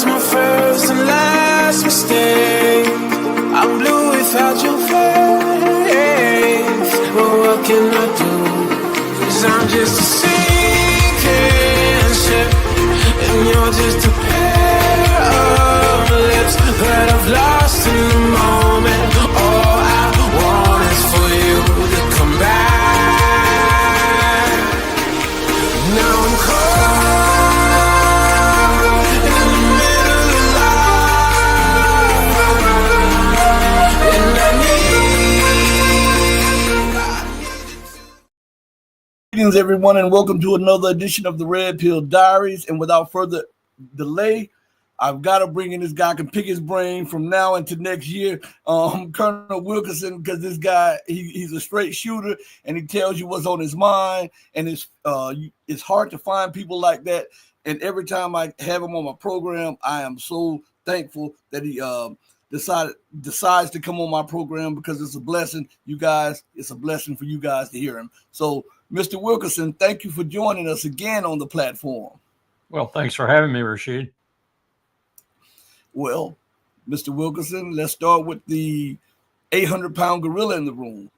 was my first and last mistake. I'm blue without your face. But what can I do? 'Cause I'm just a sinking ship, and you're just a pair of lips that I've lost in the moment. All I want is for you to come back. Now I'm caught in the middle of life, and I need Greetings, everyone, and welcome to another edition of the Red Pill Diaries. And without further delay, I've got to bring in this guy. I can pick his brain from now into next year, Colonel Wilkerson, because this guy, he's a straight shooter, and he tells you what's on his mind. And it's hard to find people like that. And every time I have him on my program, I am so thankful that he decides to come on my program, because it's a blessing, you guys. It's a blessing for you guys to hear him. So, Mr. Wilkerson, thank you for joining us again on the platform. Well, thanks for having me, Rashid. Well, Mr. Wilkerson, let's start with the 800-pound gorilla in the room.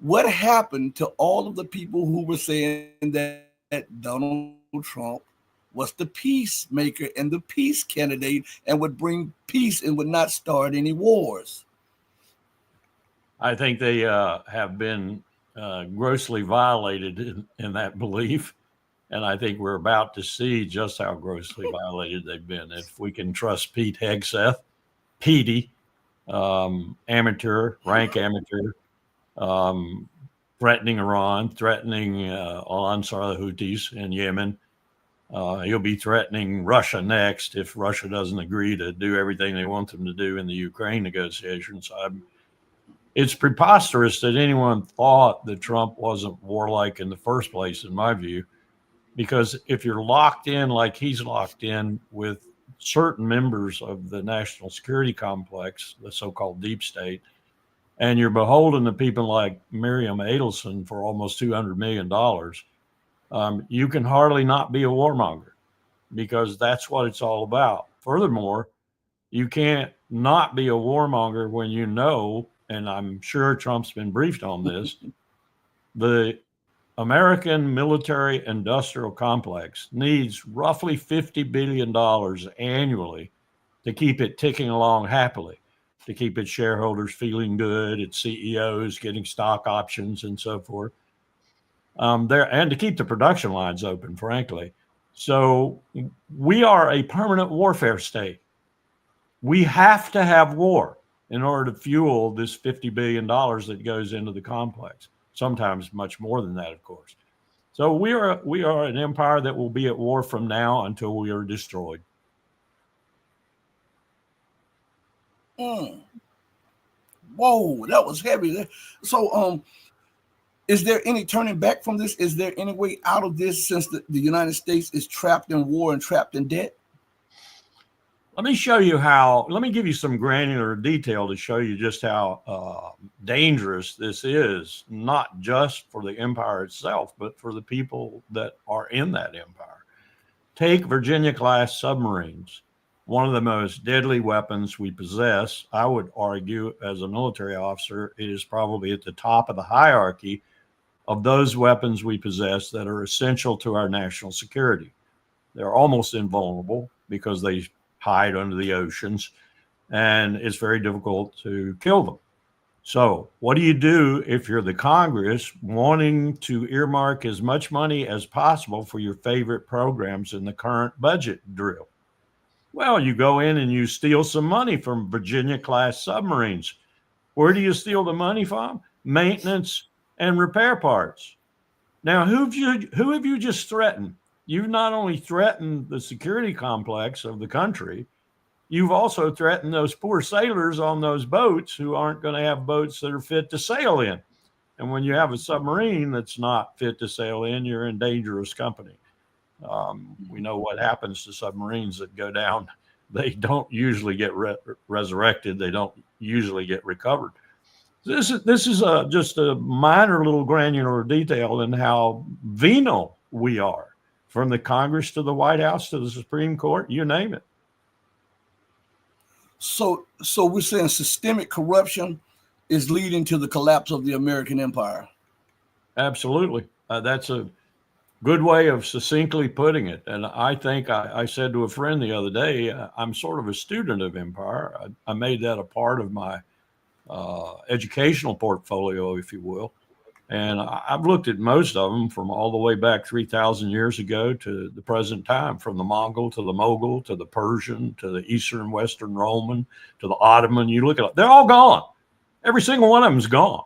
What happened to all of the people who were saying that Donald Trump was the peacemaker and the peace candidate and would bring peace and would not start any wars? I think they have been grossly violated in that belief. And I think we're about to see just how grossly violated they've been. If we can trust Pete Hegseth, Petey, rank amateur, threatening Iran, threatening Al-Ansar, the Houthis in Yemen. He'll be threatening Russia next if Russia doesn't agree to do everything they want them to do in the Ukraine negotiations. It's preposterous that anyone thought that Trump wasn't warlike in the first place, in my view, because if you're locked in like he's locked in with certain members of the national security complex, the so-called deep state, and you're beholden to people like Miriam Adelson for almost $200 million, you can hardly not be a warmonger, because that's what it's all about. Furthermore, you can't not be a warmonger when you know, and I'm sure Trump's been briefed on this, the American military industrial complex needs roughly $50 billion annually to keep it ticking along happily, to keep its shareholders feeling good, its CEOs getting stock options and so forth, and to keep the production lines open, frankly. So we are a permanent warfare state. We have to have war in order to fuel this $50 billion that goes into the complex. Sometimes much more than that, of course. So we are an empire that will be at war from now until we are destroyed. Whoa, that was heavy. So, is there any turning back from this? Is there any way out of this, since the United States is trapped in war and trapped in debt? Let me give you some granular detail to show you just how dangerous this is, not just for the empire itself, but for the people that are in that empire. Take Virginia-class submarines, one of the most deadly weapons we possess. I would argue, as a military officer, it is probably at the top of the hierarchy of those weapons we possess that are essential to our national security. They're almost invulnerable because they hide under the oceans, and it's very difficult to kill them. So what do you do if you're the Congress wanting to earmark as much money as possible for your favorite programs in the current budget drill? Well, you go in and you steal some money from Virginia-class submarines. Where do you steal the money from? Maintenance and repair parts. Now, who have you just threatened? You've not only threatened the security complex of the country, you've also threatened those poor sailors on those boats who aren't going to have boats that are fit to sail in. And when you have a submarine that's not fit to sail in, you're in dangerous company. We know what happens to submarines that go down. They don't usually get resurrected. They don't usually get recovered. This is just a minor little granular detail in how venal we are, from the Congress to the White House to the Supreme Court, you name it. So we're saying systemic corruption is leading to the collapse of the American empire. Absolutely. That's a good way of succinctly putting it. And I think I said to a friend the other day, I'm sort of a student of empire. I made that a part of my educational portfolio, if you will. And I've looked at most of them from all the way back 3,000 years ago to the present time, from the Mongol to the Mughal to the Persian to the Eastern Western Roman to the Ottoman. You look at it, they're all gone. Every single one of them is gone.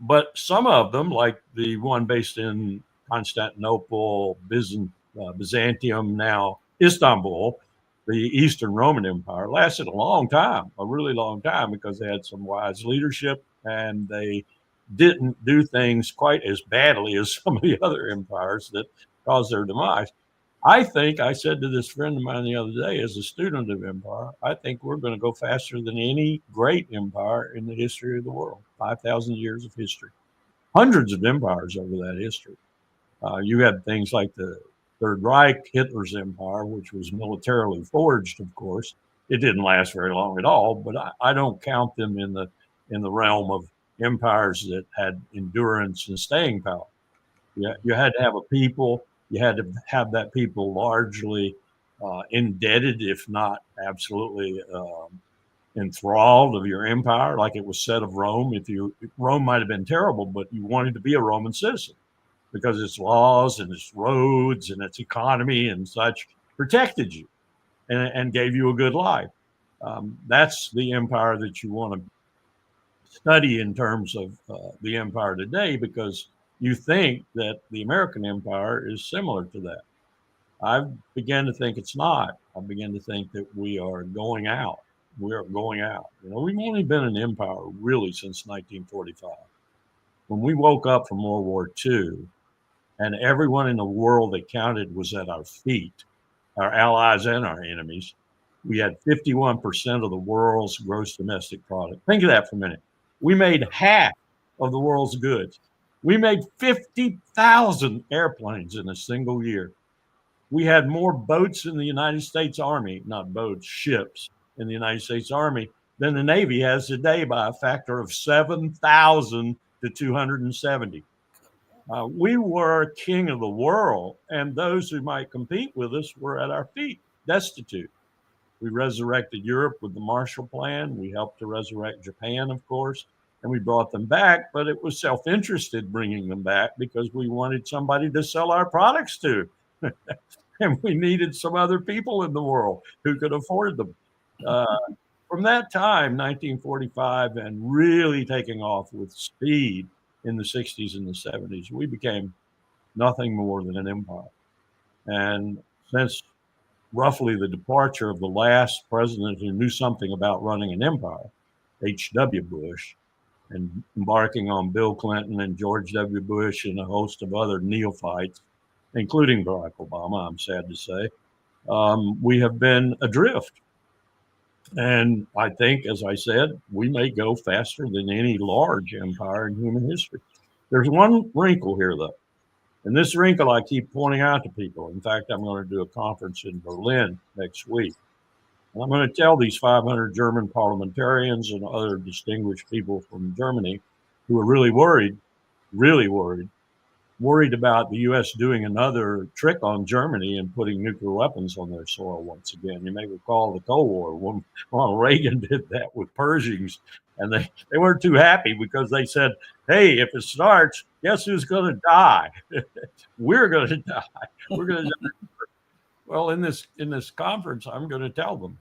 But some of them, like the one based in Constantinople, Byzantium, now Istanbul, the Eastern Roman Empire, lasted a long time, a really long time, because they had some wise leadership and they didn't do things quite as badly as some of the other empires that caused their demise. I think I said to this friend of mine the other day, as a student of empire, I think we're going to go faster than any great empire in the history of the world. 5,000 years of history, hundreds of empires over that history. You had things like the Third Reich, Hitler's empire, which was militarily forged, of course. It didn't last very long at all, but I don't count them in the realm of empires that had endurance and staying power. You had to have a people. You had to have that people largely indebted, if not absolutely enthralled of your empire, like it was said of Rome. Rome might have been terrible, but you wanted to be a Roman citizen because its laws and its roads and its economy and such protected you and gave you a good life. That's the empire that you want to study in terms of the empire today, because you think that the American empire is similar to that. I began to think it's not. I began to think that we are going out. We are going out. We've only been an empire really since 1945. When we woke up from World War II, and everyone in the world that counted was at our feet, our allies and our enemies, we had 51% of the world's gross domestic product. Think of that for a minute. We made half of the world's goods. We made 50,000 airplanes in a single year. We had more boats in the United States Army, not boats, ships in the United States Army, than the Navy has today by a factor of 7,000 to 270. We were king of the world, and those who might compete with us were at our feet, destitute. We resurrected Europe with the Marshall Plan. We helped to resurrect Japan, of course, and we brought them back, but it was self-interested bringing them back because we wanted somebody to sell our products to. And we needed some other people in the world who could afford them. From that time, 1945, and really taking off with speed in the 60s and the 70s, we became nothing more than an empire. And since roughly the departure of the last president who knew something about running an empire, H.W. Bush, and embarking on Bill Clinton and George W. Bush and a host of other neophytes, including Barack Obama, I'm sad to say, we have been adrift. And I think, as I said, we may go faster than any large empire in human history. There's one wrinkle here, though. And this wrinkle I keep pointing out to people. In fact, I'm going to do a conference in Berlin next week. And I'm going to tell these 500 German parliamentarians and other distinguished people from Germany who are really worried about the U.S. doing another trick on Germany and putting nuclear weapons on their soil once again. You may recall the Cold War when Ronald Reagan did that with Pershings, and they weren't too happy because they said, hey, if it starts, guess who's going to die? We're going to die. We're going to die. Well, in this conference, I'm going to tell them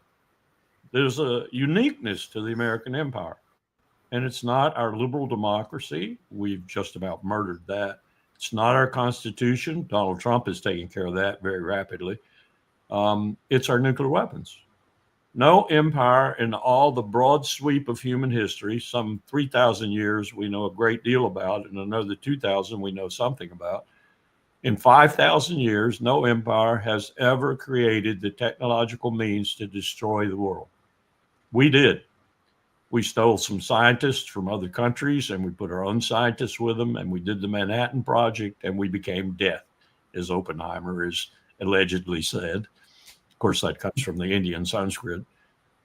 there's a uniqueness to the American empire, and it's not our liberal democracy. We've just about murdered that. It's not our Constitution. Donald Trump is taking care of that very rapidly. It's our nuclear weapons. No empire in all the broad sweep of human history, some 3,000 years we know a great deal about, and another 2,000 we know something about. In 5,000 years, no empire has ever created the technological means to destroy the world. We did. We stole some scientists from other countries and we put our own scientists with them, and we did the Manhattan Project, and we became death, as Oppenheimer is allegedly said. Of course, that comes from the Indian Sanskrit.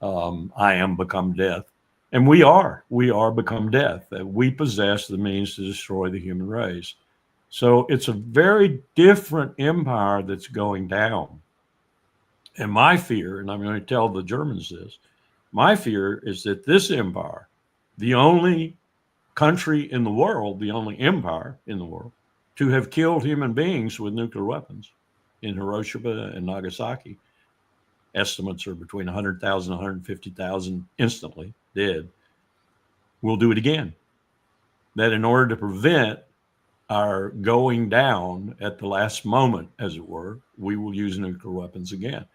I am become death. And we are become death. That we possess the means to destroy the human race. So it's a very different empire that's going down. And my fear, and I'm going to tell the Germans this, my fear is that this empire, the only country in the world, the only empire in the world to have killed human beings with nuclear weapons in Hiroshima and Nagasaki, estimates are between 100,000 and 150,000 instantly dead, will do it again. That in order to prevent our going down at the last moment, as it were, we will use nuclear weapons again.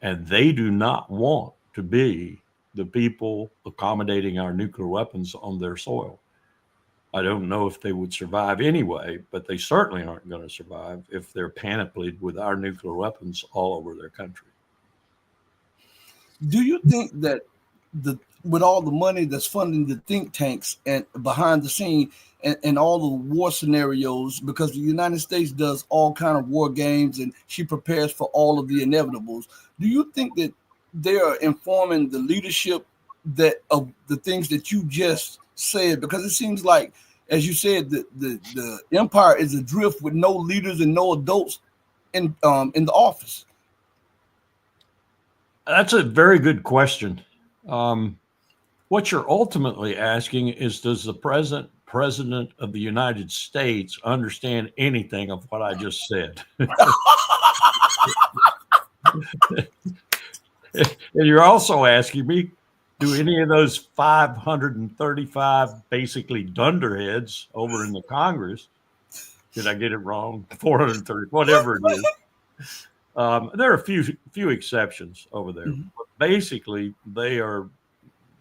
And they do not want to be the people accommodating our nuclear weapons on their soil. I don't know if they would survive anyway, but they certainly aren't going to survive if they're panoplied with our nuclear weapons all over their country. Do you think that with all the money that's funding the think tanks and behind the scene and all the war scenarios, because the United States does all kind of war games and she prepares for all of the inevitables, do you think that they are informing the leadership that of the things that you just said? Because it seems like, as you said, the empire is adrift with no leaders and no adults in the office. That's a very good question. What you're ultimately asking is, does the president of the United States understand anything of what I just said? And you're also asking me, do any of those 535 basically dunderheads over in the Congress, did I get it wrong? 430, whatever it is. There are a few exceptions over there. Mm-hmm. But basically, they are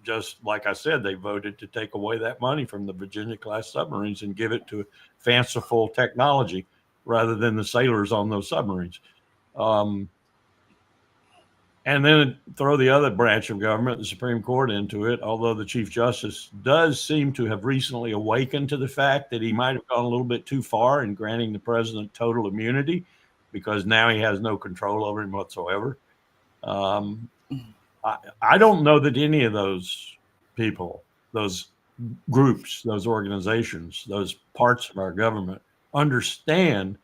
just, like I said, they voted to take away that money from the Virginia-class submarines and give it to fanciful technology rather than the sailors on those submarines. And then throw the other branch of government, the Supreme Court, into it, although the Chief Justice does seem to have recently awakened to the fact that he might have gone a little bit too far in granting the president total immunity, because now he has no control over him whatsoever. I don't know that any of those people, those groups, those organizations, those parts of our government understand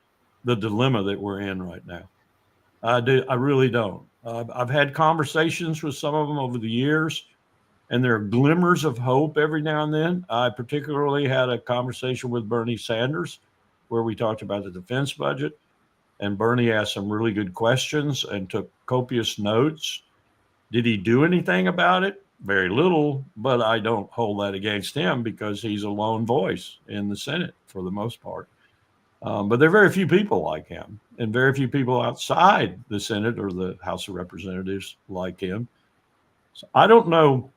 the dilemma that we're in right now. I really don't. I've had conversations with some of them over the years, and there are glimmers of hope every now and then. I particularly had a conversation with Bernie Sanders where we talked about the defense budget, and Bernie asked some really good questions and took copious notes. Did he do anything about it? Very little, but I don't hold that against him because he's a lone voice in the Senate for the most part. But there are very few people like him, and very few people outside the Senate or the House of Representatives like him. So I don't know.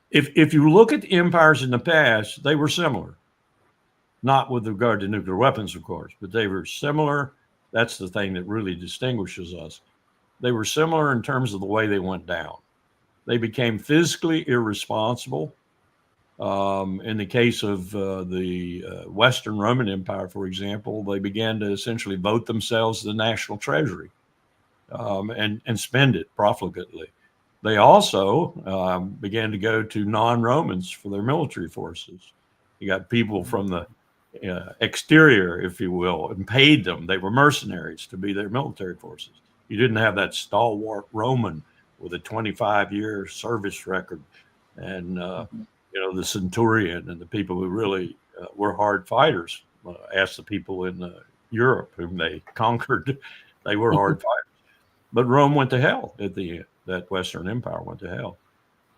If you look at the empires in the past, they were similar. Not with regard to nuclear weapons, of course, but they were similar. That's the thing that really distinguishes us. They were similar in terms of the way they went down. They became physically irresponsible. In the case of the Western Roman Empire, for example, they began to essentially vote themselves the national treasury and spend it profligately. They also began to go to non-Romans for their military forces. You got people from the exterior, if you will, and paid them. They were mercenaries to be their military forces. You didn't have that stalwart Roman with a 25-year service record and the centurion and the people who really were hard fighters. Ask the people in Europe whom they conquered. They were hard fighters. But Rome went to hell at the end. That Western Empire went to hell.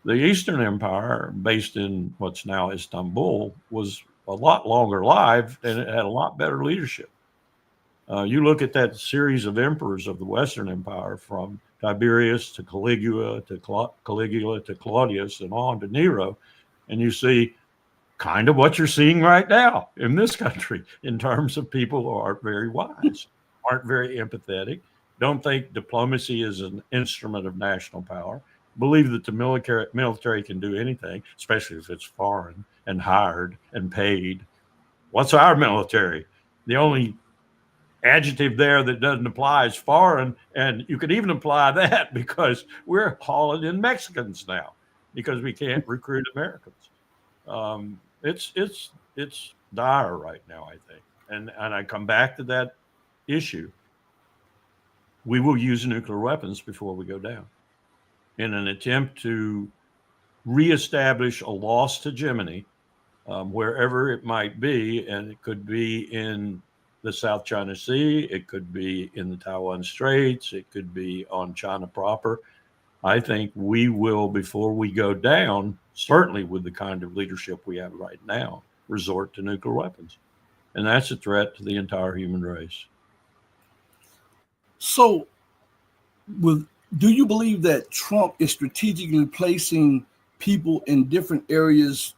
The Eastern Empire, based in what's now Istanbul, was a lot longer lived and it had a lot better leadership. You look at that series of emperors of the Western Empire, from Tiberius to Caligula to Claudius and on to Nero, and you see kind of what you're seeing right now in this country in terms of people who aren't very wise, aren't very empathetic, don't think diplomacy is an instrument of national power, believe that the military can do anything, especially if it's foreign and hired and paid. What's our military? The only adjective there that doesn't apply as foreign, and you could even apply that because we're hauling in Mexicans now because we can't recruit Americans. It's dire right now, I think, and I come back to that issue. We will use nuclear weapons before we go down in an attempt to reestablish a lost hegemony wherever it might be, and it could be in the South China Sea, it could be in the Taiwan Straits, it could be on China proper. I think we will, before we go down, certainly with the kind of leadership we have right now, resort to nuclear weapons. And that's a threat to the entire human race. So, do you believe that Trump is strategically placing people in different areas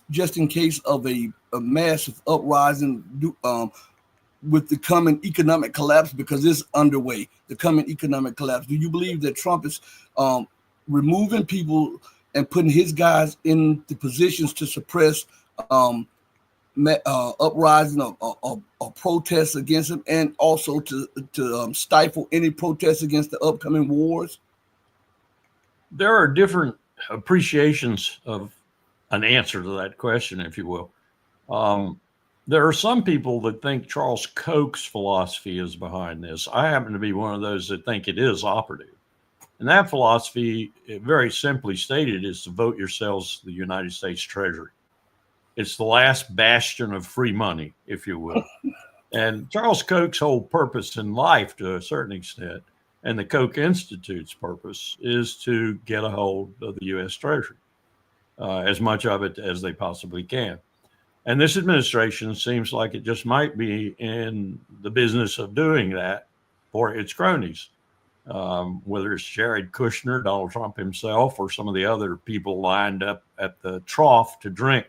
just in case of a massive uprising with the coming economic collapse, because it's underway, the coming economic collapse? Do you believe that Trump is removing people and putting his guys in the positions to suppress uprising or protests against him, and also to stifle any protests against the upcoming wars? There are different appreciations of an answer to that question, if you will. There are some people that think Charles Koch's philosophy is behind this. I happen to be one of those that think it is operative. And that philosophy, very simply stated, is to vote yourselves the United States Treasury. It's the last bastion of free money, if you will. And Charles Koch's whole purpose in life, to a certain extent, and the Koch Institute's purpose, is to get a hold of the U.S. Treasury, as much of it as they possibly can. And this administration seems like it just might be in the business of doing that for its cronies, whether it's Jared Kushner, Donald Trump himself, or some of the other people lined up at the trough to drink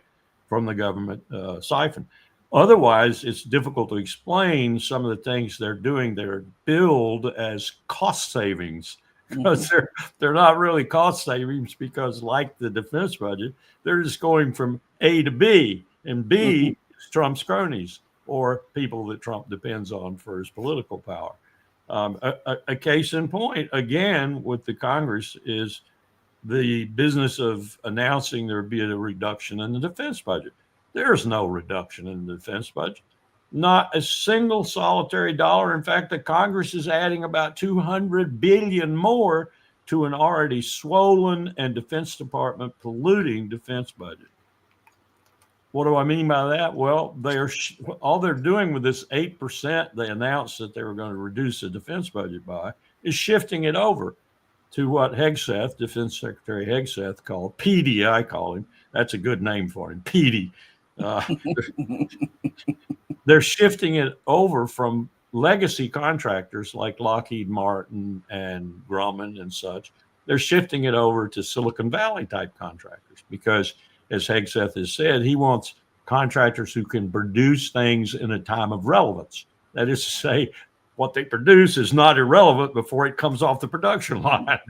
from the government siphon. Otherwise, it's difficult to explain some of the things they're doing. They're billed as cost savings, because they're not really cost savings, because like the defense budget, they're just going from A to B, and B is Trump's cronies or people that Trump depends on for his political power. A case in point, again, with the Congress is the business of announcing there would be a reduction in the defense budget. There's no reduction in the defense budget, not a single solitary dollar. In fact, the Congress is adding about $200 billion more to an already swollen and Defense Department polluting defense budget. What do I mean by that? Well, all they're doing with this 8% they announced that they were going to reduce the defense budget by is shifting it over to what Hegseth, Defense Secretary Hegseth, called PD. I call him. That's a good name for him, PD. They're shifting it over from legacy contractors like Lockheed Martin and Grumman and such. They're shifting it over to Silicon Valley type contractors because, as Hegseth has said, he wants contractors who can produce things in a time of relevance. That is to say, what they produce is not irrelevant before it comes off the production line,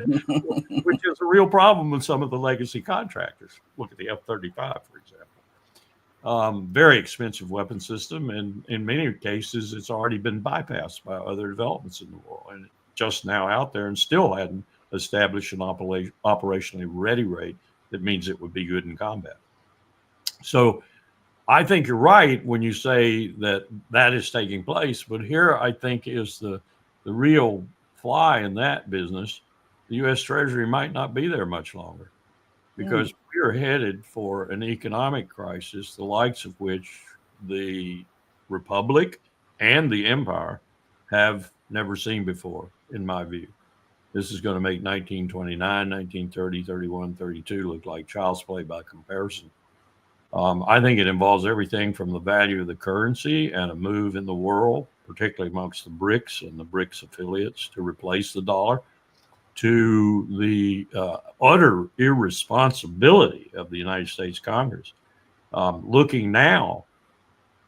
which is a real problem with some of the legacy contractors. Look at the F-35, for example. Very expensive weapon system, and in many cases, it's already been bypassed by other developments in the world, and it's just now out there and still hadn't established an operationally ready rate that means it would be good in combat. So I think you're right when you say that that is taking place, but here I think is the real fly in that business. The U.S. Treasury might not be there much longer because we are headed for an economic crisis, the likes of which the Republic and the Empire have never seen before, in my view. This is going to make 1929, 1930, 31, 32 look like child's play by comparison. I think it involves everything from the value of the currency and a move in the world, particularly amongst the BRICS and the BRICS affiliates, to replace the dollar, to the utter irresponsibility of the United States Congress, looking now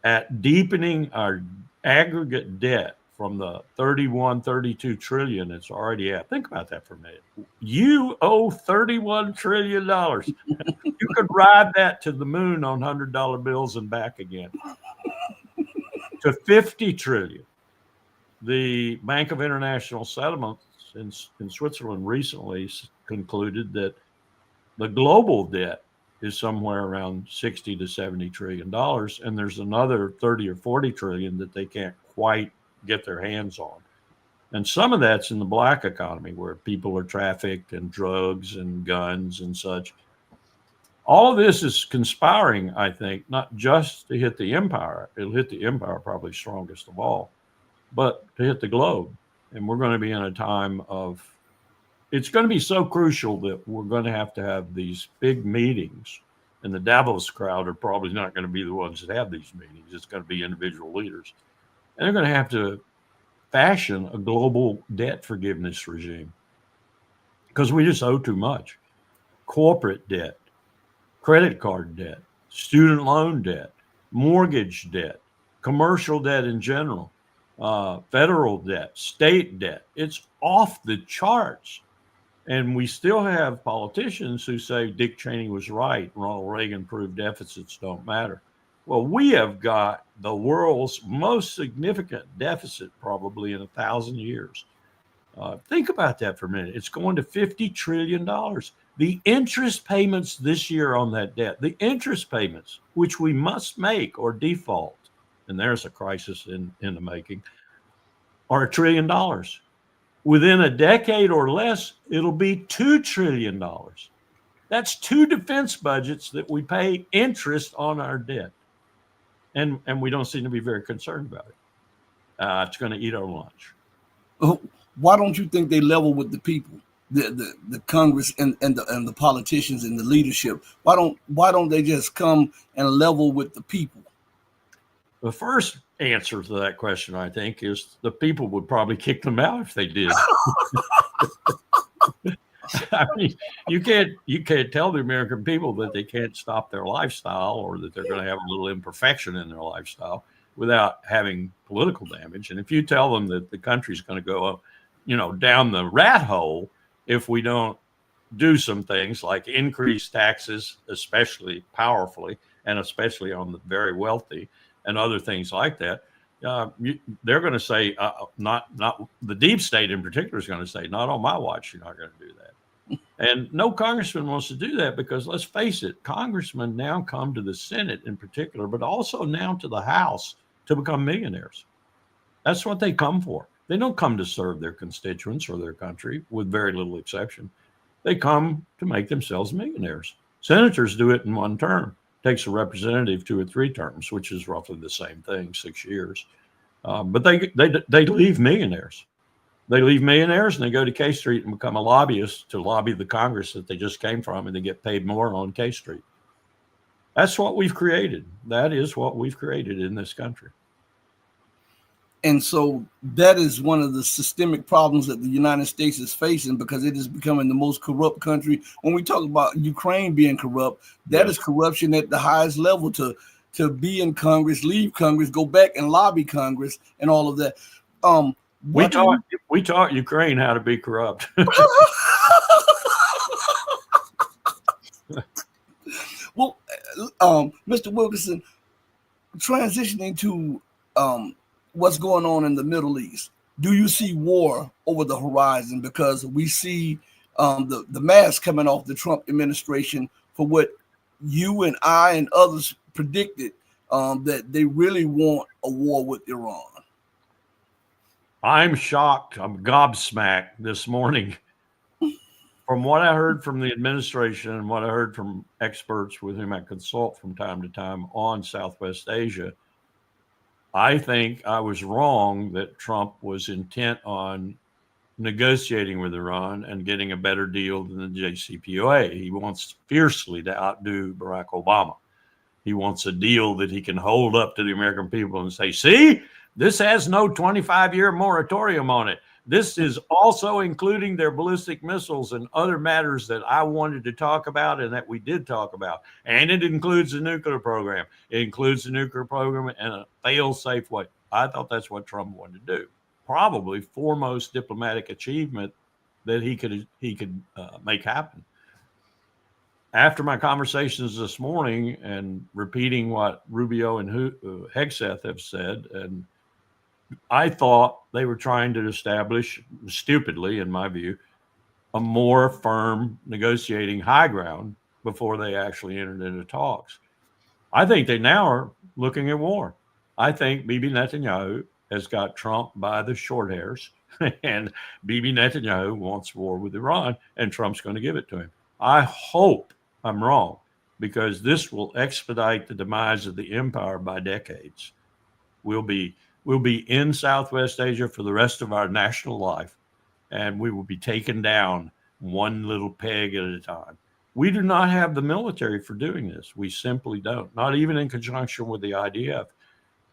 at deepening our aggregate debt from the 32 trillion it's already at. Think about that for a minute. You owe $31 trillion. You could ride that to the moon on $100 bills and back again. To 50 trillion. The Bank of International Settlements in Switzerland recently concluded that the global debt is somewhere around 60 to 70 trillion dollars, and there's another 30 or 40 trillion that they can't quite get their hands on. And some of that's in the black economy where people are trafficked and drugs and guns and such. All of this is conspiring, I think, not just to hit the empire. It'll hit the empire probably strongest of all, but to hit the globe. And we're going to be in a time of, it's going to be so crucial that we're going to have these big meetings. And the Davos crowd are probably not going to be the ones that have these meetings. It's going to be individual leaders. And they're going to have to fashion a global debt forgiveness regime because we just owe too much. Corporate debt, credit card debt, student loan debt, mortgage debt, commercial debt in general, federal debt, state debt. It's off the charts. And we still have politicians who say Dick Cheney was right. Ronald Reagan proved deficits don't matter. Well, we have got the world's most significant deficit probably in 1,000 years. Think about that for a minute. It's going to $50 trillion. The interest payments this year on that debt, the interest payments, which we must make or default, and there's a crisis in the making, are $1 trillion. Within a decade or less, it'll be $2 trillion. That's 2 defense budgets that we pay interest on our debt. And we don't seem to be very concerned about it. It's going to eat our lunch. Why don't you think they level with the people, the Congress and the politicians and the leadership? Why don't they just come and level with the people? The first answer to that question, I think, is the people would probably kick them out if they did. I mean, you can't tell the American people that they can't stop their lifestyle or that they're going to have a little imperfection in their lifestyle without having political damage. And if you tell them that the country's going to go, down the rat hole if we don't do some things like increase taxes, especially powerfully, and especially on the very wealthy, and other things like that, they're going to say, not the deep state in particular is going to say, not on my watch, you're not going to do that. And no congressman wants to do that because, let's face it, congressmen now come to the Senate in particular, but also now to the House to become millionaires. That's what they come for. They don't come to serve their constituents or their country, with very little exception. They come to make themselves millionaires. Senators do it in one term. Takes a representative 2 or 3 terms, which is roughly the same thing, 6 years. But they leave millionaires. They leave millionaires and they go to K Street and become a lobbyist to lobby the Congress that they just came from, and they get paid more on K Street. That's what we've created. That is what we've created in this country. And so that is one of the systemic problems that the United States is facing, because it is becoming the most corrupt country. When we talk about Ukraine being corrupt, that is corruption at the highest level, to be in Congress, leave Congress, go back and lobby Congress and all of that. We taught Ukraine how to be corrupt. Well, Mr. Wilkerson, transitioning to what's going on in the Middle East, do you see war over the horizon? Because we see the mask coming off the Trump administration for what you and I and others predicted, that they really want a war with Iran. I'm shocked. I'm gobsmacked this morning from what I heard from the administration and what I heard from experts with whom I consult from time to time on Southwest Asia. I think I was wrong that Trump was intent on negotiating with Iran and getting a better deal than the JCPOA. He wants fiercely to outdo Barack Obama. He wants a deal that he can hold up to the American people and say, see, this has no 25-year moratorium on it. This is also including their ballistic missiles and other matters that I wanted to talk about and that we did talk about. And it includes the nuclear program. It includes the nuclear program in a fail-safe way. I thought that's what Trump wanted to do. Probably foremost diplomatic achievement that he could make happen. After my conversations this morning and repeating what Rubio and Hegseth have said, and I thought they were trying to establish, stupidly, in my view, a more firm negotiating high ground before they actually entered into talks. I think they now are looking at war. I think Bibi Netanyahu has got Trump by the short hairs, and Bibi Netanyahu wants war with Iran, and Trump's going to give it to him. I hope I'm wrong, because this will expedite the demise of the empire by decades. We'll be in Southwest Asia for the rest of our national life, and we will be taken down one little peg at a time. We do not have the military for doing this. We simply don't, not even in conjunction with the IDF.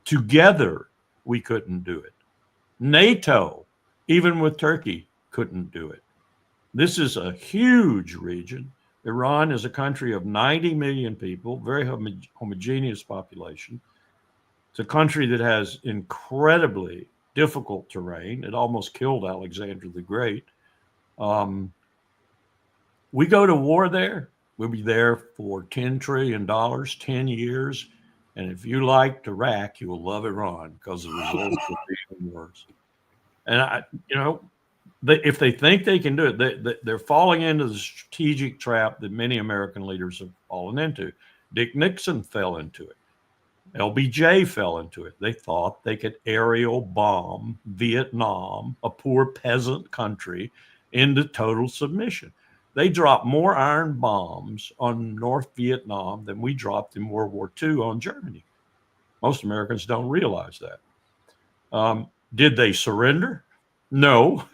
Together, we couldn't do it. NATO, even with Turkey, couldn't do it. This is a huge region. Iran is a country of 90 million people, very homogeneous population. It's a country that has incredibly difficult terrain. It almost killed Alexander the Great. We go to war there, we'll be there for $10 trillion, 10 years. And if you liked Iraq, you will love Iran, because the results will be even worse. And if they think they can do it, they're falling into the strategic trap that many American leaders have fallen into. Dick Nixon fell into it. LBJ fell into it. They thought they could aerial bomb Vietnam, a poor peasant country, into total submission. They dropped more iron bombs on North Vietnam than we dropped in World War II on Germany. Most Americans don't realize that. Did they surrender? No.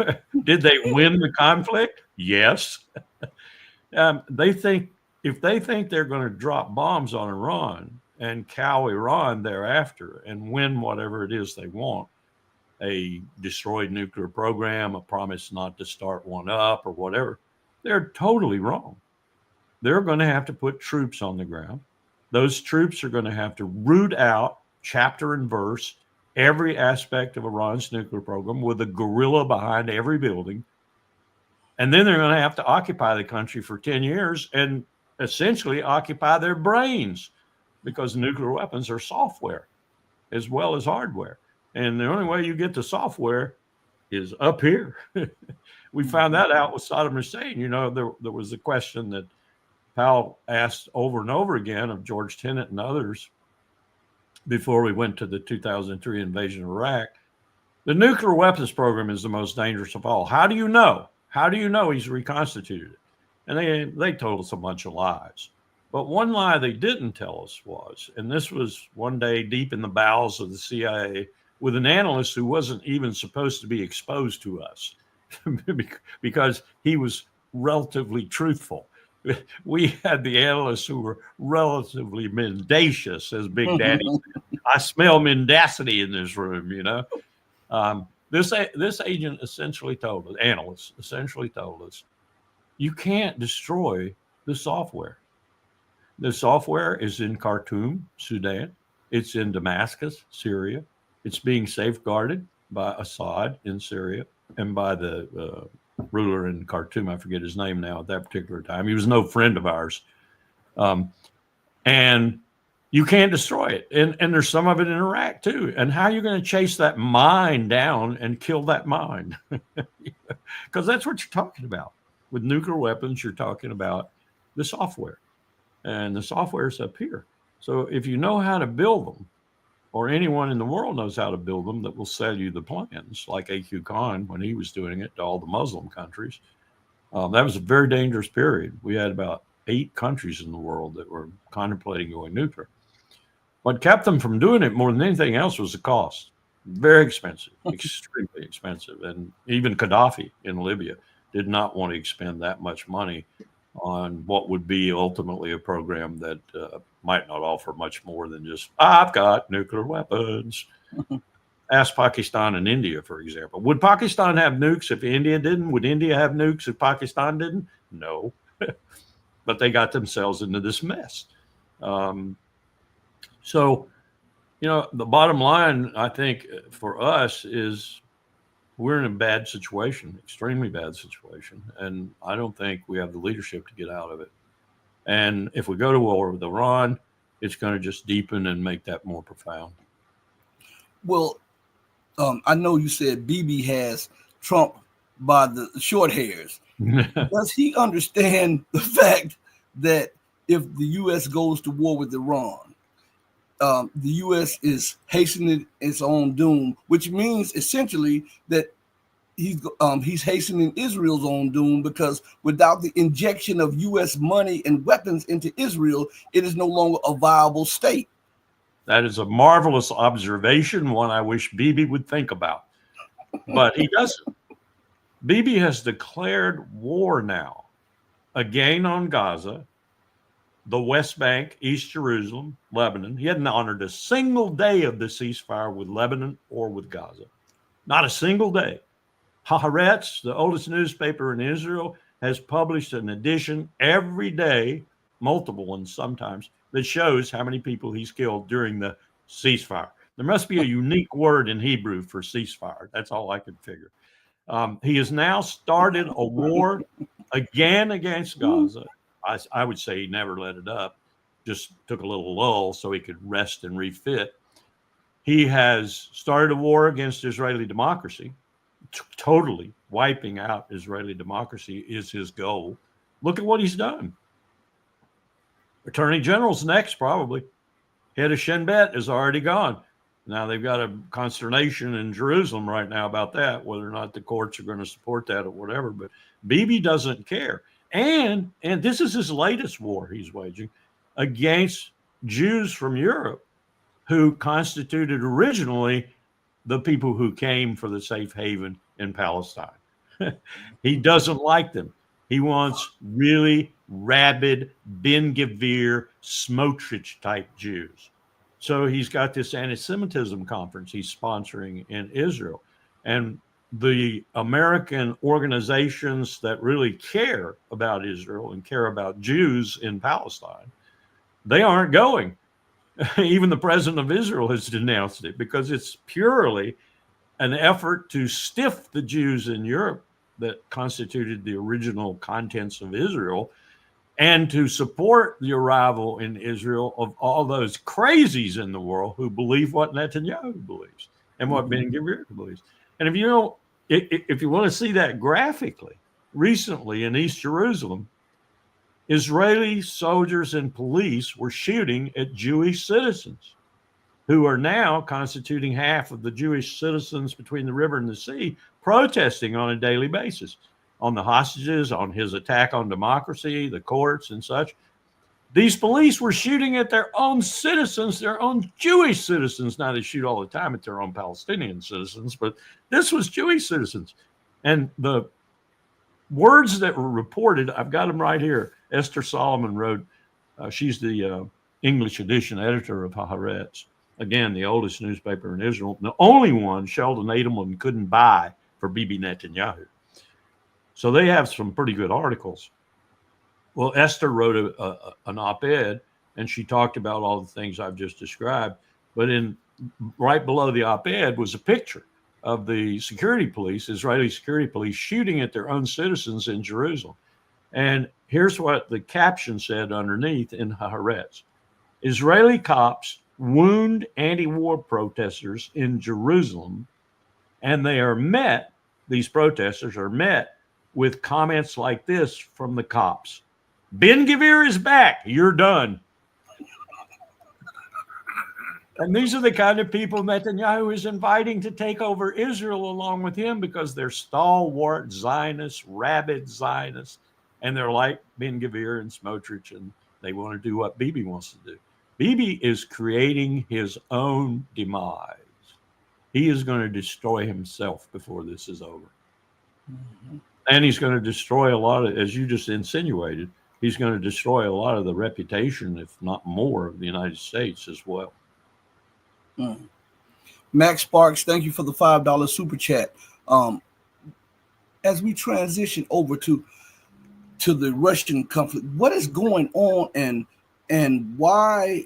Did they win the conflict? Yes. They think if they think they're going to drop bombs on Iran and cow Iran thereafter and win whatever it is they want, a destroyed nuclear program, a promise not to start one up, or whatever, they're totally wrong. They're going to have to put troops on the ground. Those troops are going to have to root out, chapter and verse, every aspect of Iran's nuclear program with a guerrilla behind every building. And then they're going to have to occupy the country for 10 years and essentially occupy their brains, because nuclear weapons are software as well as hardware. And the only way you get the software is up here. We found that out with Saddam Hussein. There was a question that Powell asked over and over again of George Tenet and others before we went to the 2003 invasion of Iraq. The nuclear weapons program is the most dangerous of all. How do you know? How do you know he's reconstituted it? And they told us a bunch of lies. But one lie they didn't tell us was, and this was one day deep in the bowels of the CIA with an analyst who wasn't even supposed to be exposed to us because he was relatively truthful. We had the analysts who were relatively mendacious, as Big Daddy said. I smell mendacity in this room, This agent essentially told us, analysts essentially told us, you can't destroy the software. The software is in Khartoum, Sudan. It's in Damascus, Syria. It's being safeguarded by Assad in Syria and by the ruler in Khartoum. I forget his name now at that particular time. He was no friend of ours. And you can't destroy it. And there's some of it in Iraq too. And how are you going to chase that mine down and kill that mine? Because that's what you're talking about. With nuclear weapons, you're talking about the software. And the software is up here. So if you know how to build them, or anyone in the world knows how to build them that will sell you the plans, like A.Q. Khan when he was doing it to all the Muslim countries, that was a very dangerous period. We had about 8 countries in the world that were contemplating going nuclear. What kept them from doing it more than anything else was the cost. Very expensive, extremely expensive. And even Gaddafi in Libya did not want to expend that much money on what would be ultimately a program that might not offer much more than just, I've got nuclear weapons. Ask Pakistan and India, for example. Would Pakistan have nukes if India didn't? Would India have nukes if Pakistan didn't? No. But they got themselves into this mess. So, the bottom line, I think, for us is we're in a bad situation, extremely bad situation. And I don't think we have the leadership to get out of it. And if we go to war with Iran, it's going to just deepen and make that more profound. Well, I know you said Bibi has Trump by the short hairs. Does he understand the fact that if the U.S. goes to war with Iran, the U.S. is hastening its own doom, which means essentially that he's hastening Israel's own doom, because without the injection of U.S. money and weapons into Israel, it is no longer a viable state. That is a marvelous observation, one I wish Bibi would think about. But he doesn't. Bibi has declared war now, again on Gaza, the West Bank, East Jerusalem, Lebanon. He hadn't honored a single day of the ceasefire with Lebanon or with Gaza. Not a single day. Haaretz, the oldest newspaper in Israel, has published an edition every day, multiple ones sometimes, that shows how many people he's killed during the ceasefire. There must be a unique word in Hebrew for ceasefire. That's all I could figure. He has now started a war again against Gaza. I would say he never let it up, just took a little lull so he could rest and refit. He has started a war against Israeli democracy. Totally wiping out Israeli democracy is his goal. Look at what he's done. Attorney General's next, probably. Head of Shin Bet is already gone. Now they've got a consternation in Jerusalem right now about that, whether or not the courts are going to support that or whatever. But Bibi doesn't care. And this is his latest war he's waging against Jews from Europe, who constituted originally the people who came for the safe haven in Palestine. He doesn't like them. He wants really rabid, Ben Gvir, Smotrich type Jews. So he's got this anti-Semitism conference he's sponsoring in Israel. And the American organizations that really care about Israel and care about Jews in Palestine, they aren't going. Even the president of Israel has denounced it, because it's purely an effort to stiff the Jews in Europe that constituted the original contents of Israel, and to support the arrival in Israel of all those crazies in the world who believe what Netanyahu believes and what Ben Gvir believes. And if you want to see that graphically, recently in East Jerusalem, Israeli soldiers and police were shooting at Jewish citizens, who are now constituting half of the Jewish citizens between the river and the sea, protesting on a daily basis on the hostages, on his attack on democracy, the courts and such. These police were shooting at their own citizens, their own Jewish citizens. Now, they shoot all the time at their own Palestinian citizens, but this was Jewish citizens. And the words that were reported, I've got them right here. Esther Solomon wrote, she's the English edition editor of Haaretz. Again, the oldest newspaper in Israel, the only one Sheldon Adelman couldn't buy for Bibi Netanyahu. So they have some pretty good articles. Well, Esther wrote an op-ed, and she talked about all the things I've just described. But right below the op-ed was a picture of the security police, Israeli security police, shooting at their own citizens in Jerusalem. And here's what the caption said underneath in Haaretz. Israeli cops wound anti-war protesters in Jerusalem, and these protesters are met with comments like this from the cops. Ben Gvir is back. You're done. And these are the kind of people Netanyahu is inviting to take over Israel along with him, because they're stalwart Zionists, rabid Zionists, and they're like Ben Gvir and Smotrich, and they want to do what Bibi wants to do. Bibi is creating his own demise. He is going to destroy himself before this is over. Mm-hmm. And he's going to destroy a lot of, as you just insinuated, he's going to destroy a lot of the reputation, if not more, of the United States as well. Max Sparks, thank you for the $5 super chat. As we transition over to the Russian conflict, what is going on, and why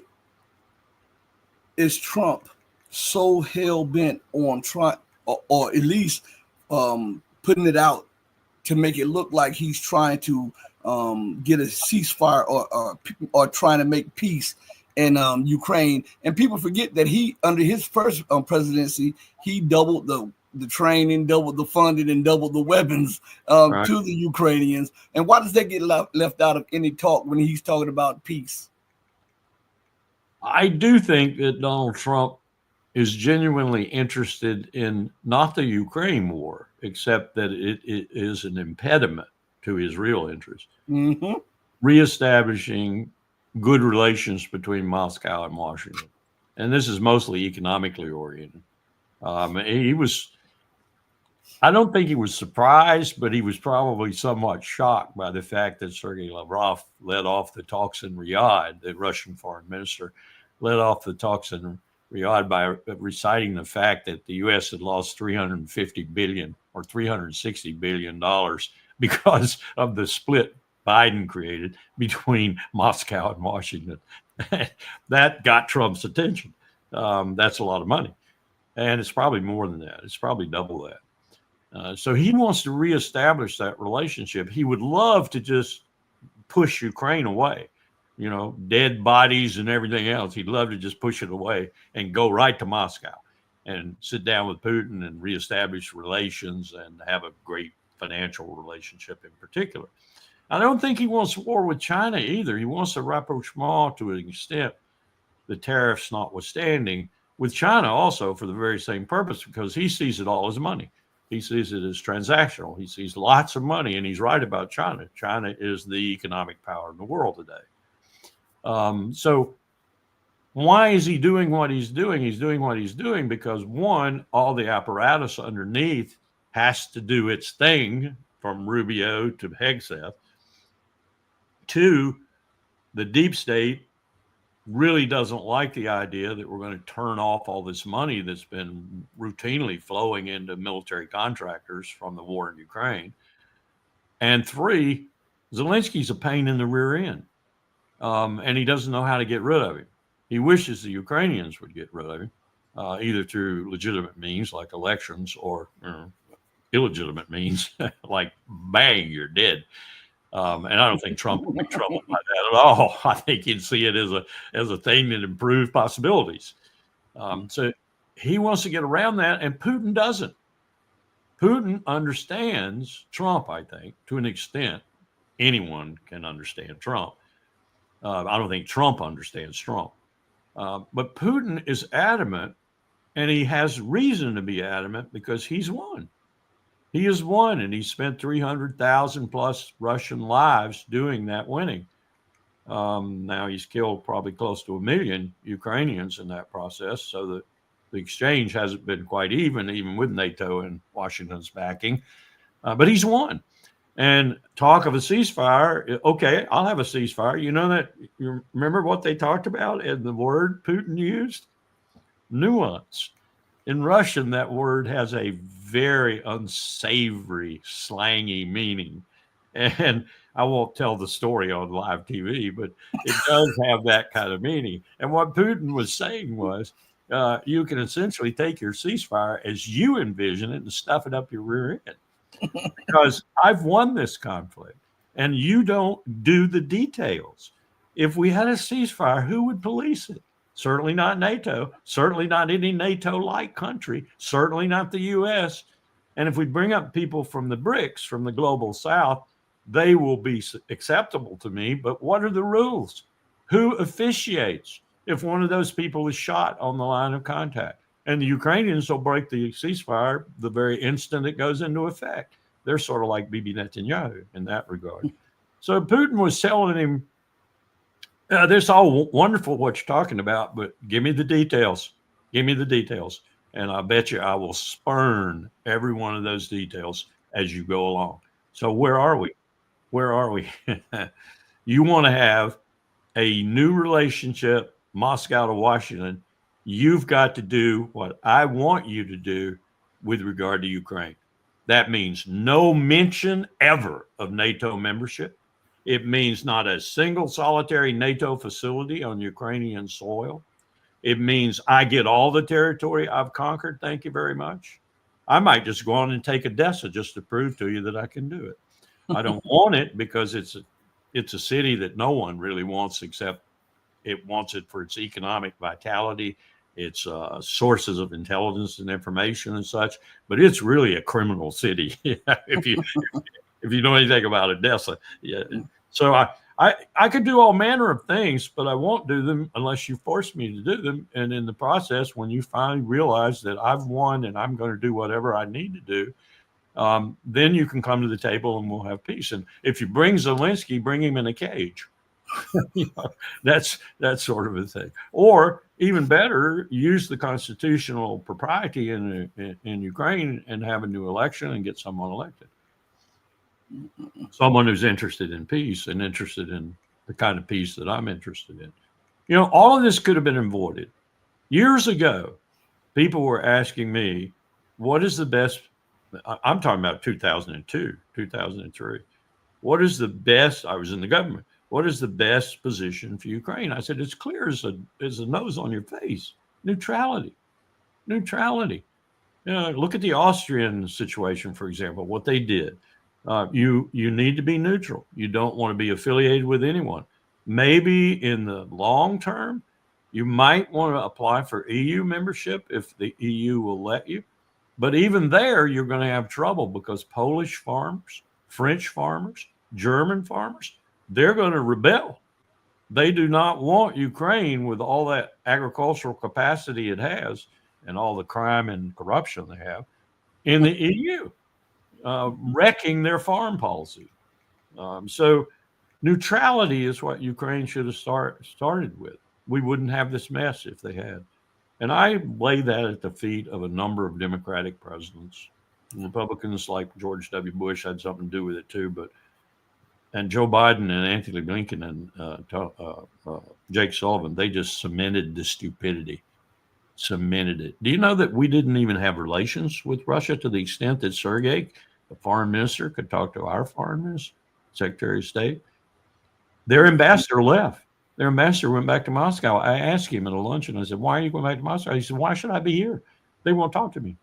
is Trump so hell-bent on trying, or at least putting it out to make it look like he's trying to get a ceasefire or trying to make peace and Ukraine. And people forget that he, under his first presidency, he doubled the training, doubled the funding, and doubled the weapons Right. to the Ukrainians. And why does that get left out of any talk when he's talking about peace? I do think that Donald Trump is genuinely interested in not the Ukraine war, except that it is an impediment to his real interest. Mm-hmm. Reestablishing good relations between Moscow and Washington. And this is mostly economically oriented. I don't think he was surprised, but he was probably somewhat shocked by the fact that Sergei Lavrov led off the talks in Riyadh, the Russian foreign minister, led off the talks in Riyadh by reciting the fact that the U.S. had lost $350 billion or $360 billion because of the split Biden created between Moscow and Washington. That got Trump's attention. That's a lot of money. And it's probably more than that. It's probably double that. So he wants to reestablish that relationship. He would love to just push Ukraine away, dead bodies and everything else. He'd love to just push it away and go right to Moscow and sit down with Putin and reestablish relations and have a great financial relationship in particular. I don't think he wants war with China either. He wants a rapprochement to an extent, the tariffs notwithstanding, with China also for the very same purpose, because he sees it all as money. He sees it as transactional. He sees lots of money, and he's right about China. China is the economic power in the world today. So why is he doing what he's doing? He's doing what he's doing because, one, all the apparatus underneath has to do its thing, from Rubio to Hegseth. Two, the deep state really doesn't like the idea that we're going to turn off all this money that's been routinely flowing into military contractors from the war in Ukraine. And three, Zelensky's a pain in the rear end, and he doesn't know how to get rid of him. He wishes the Ukrainians would get rid of him, either through legitimate means like elections or illegitimate means like, bang, you're dead. And I don't think Trump would be troubled by that at all. I think he'd see it as a thing that improved possibilities. So he wants to get around that, and Putin doesn't. Putin understands Trump, I think, to an extent. Anyone can understand Trump. I don't think Trump understands Trump. But Putin is adamant, and he has reason to be adamant because he's won. He has won, and he spent 300,000 plus Russian lives doing that winning. Now he's killed probably close to 1 million Ukrainians in that process, so that the exchange hasn't been quite even with NATO and Washington's backing. But he's won. And talk of a ceasefire, okay, I'll have a ceasefire. You remember what they talked about and the word Putin used? Nuance. In Russian, that word has a very unsavory, slangy meaning. And I won't tell the story on live TV, but it does have that kind of meaning. And what Putin was saying was, you can essentially take your ceasefire as you envision it and stuff it up your rear end. Because I've won this conflict, and you don't do the details. If we had a ceasefire, who would police it? Certainly not NATO, certainly not any NATO-like country, certainly not the U.S. And if we bring up people from the BRICS, from the global south, they will be acceptable to me. But what are the rules? Who officiates if one of those people is shot on the line of contact? And the Ukrainians will break the ceasefire the very instant it goes into effect. They're sort of like Bibi Netanyahu in that regard. So Putin was telling him, this is all wonderful what you're talking about, but give me the details. Give me the details. And I bet you I will spurn every one of those details as you go along. So where are we? Where are we? You want to have a new relationship, Moscow to Washington. You've got to do what I want you to do with regard to Ukraine. That means no mention ever of NATO membership. It means not a single solitary NATO facility on Ukrainian soil. It means I get all the territory I've conquered. Thank you very much. I might just go on and take Odessa just to prove to you that I can do it. I don't want it because it's a city that no one really wants except It wants it for its economic vitality, its sources of intelligence and information and such. But it's really a criminal city if you know anything about Odessa. Yeah. So I could do all manner of things, but I won't do them unless you force me to do them. And in the process, when you finally realize that I've won and I'm going to do whatever I need to do, then you can come to the table and we'll have peace. And if you bring Zelensky, bring him in a cage. That's sort of a thing. Or even better, use the constitutional propriety in Ukraine and have a new election and get someone elected. Someone who's interested in peace and interested in the kind of peace that I'm interested in. All of this could have been avoided. Years ago, people were asking me, what is the best, I'm talking about 2002, 2003. What is the best, I was in the government, what is the best position for Ukraine? I said, it's clear as a nose on your face. Neutrality. Look at the Austrian situation, for example, what they did. You need to be neutral. You don't want to be affiliated with anyone. Maybe in the long term, you might want to apply for EU membership if the EU will let you. But even there, you're going to have trouble because Polish farmers, French farmers, German farmers, they're going to rebel. They do not want Ukraine with all that agricultural capacity it has and all the crime and corruption they have in the EU. Wrecking their foreign policy. So neutrality is what Ukraine should have started with. We wouldn't have this mess if they had. And I lay that at the feet of a number of Democratic presidents. Republicans like George W. Bush had something to do with it too, and Joe Biden and Anthony Blinken and Jake Sullivan, they just cemented the stupidity. Cemented it. Do you know that we didn't even have relations with Russia to the extent that Sergei, the foreign minister, could talk to our foreign minister, Secretary of State? Their ambassador left. Their ambassador went back to Moscow. I asked him at a luncheon, I said, why are you going back to Moscow? He said, why should I be here? They won't talk to me.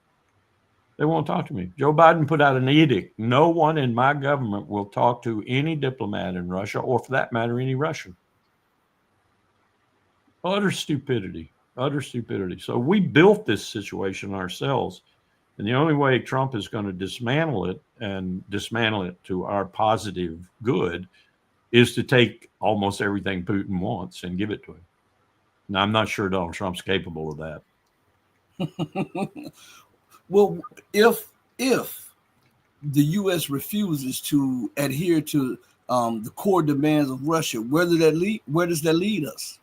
They won't talk to me. Joe Biden put out an edict. No one in my government will talk to any diplomat in Russia, or for that matter, any Russian. Utter stupidity. Utter stupidity. So we built this situation ourselves. And the only way Trump is going to dismantle it to our positive good is to take almost everything Putin wants and give it to him. Now, I'm not sure Donald Trump's capable of that. Well, if the U.S. refuses to adhere to the core demands of Russia, where does that lead us?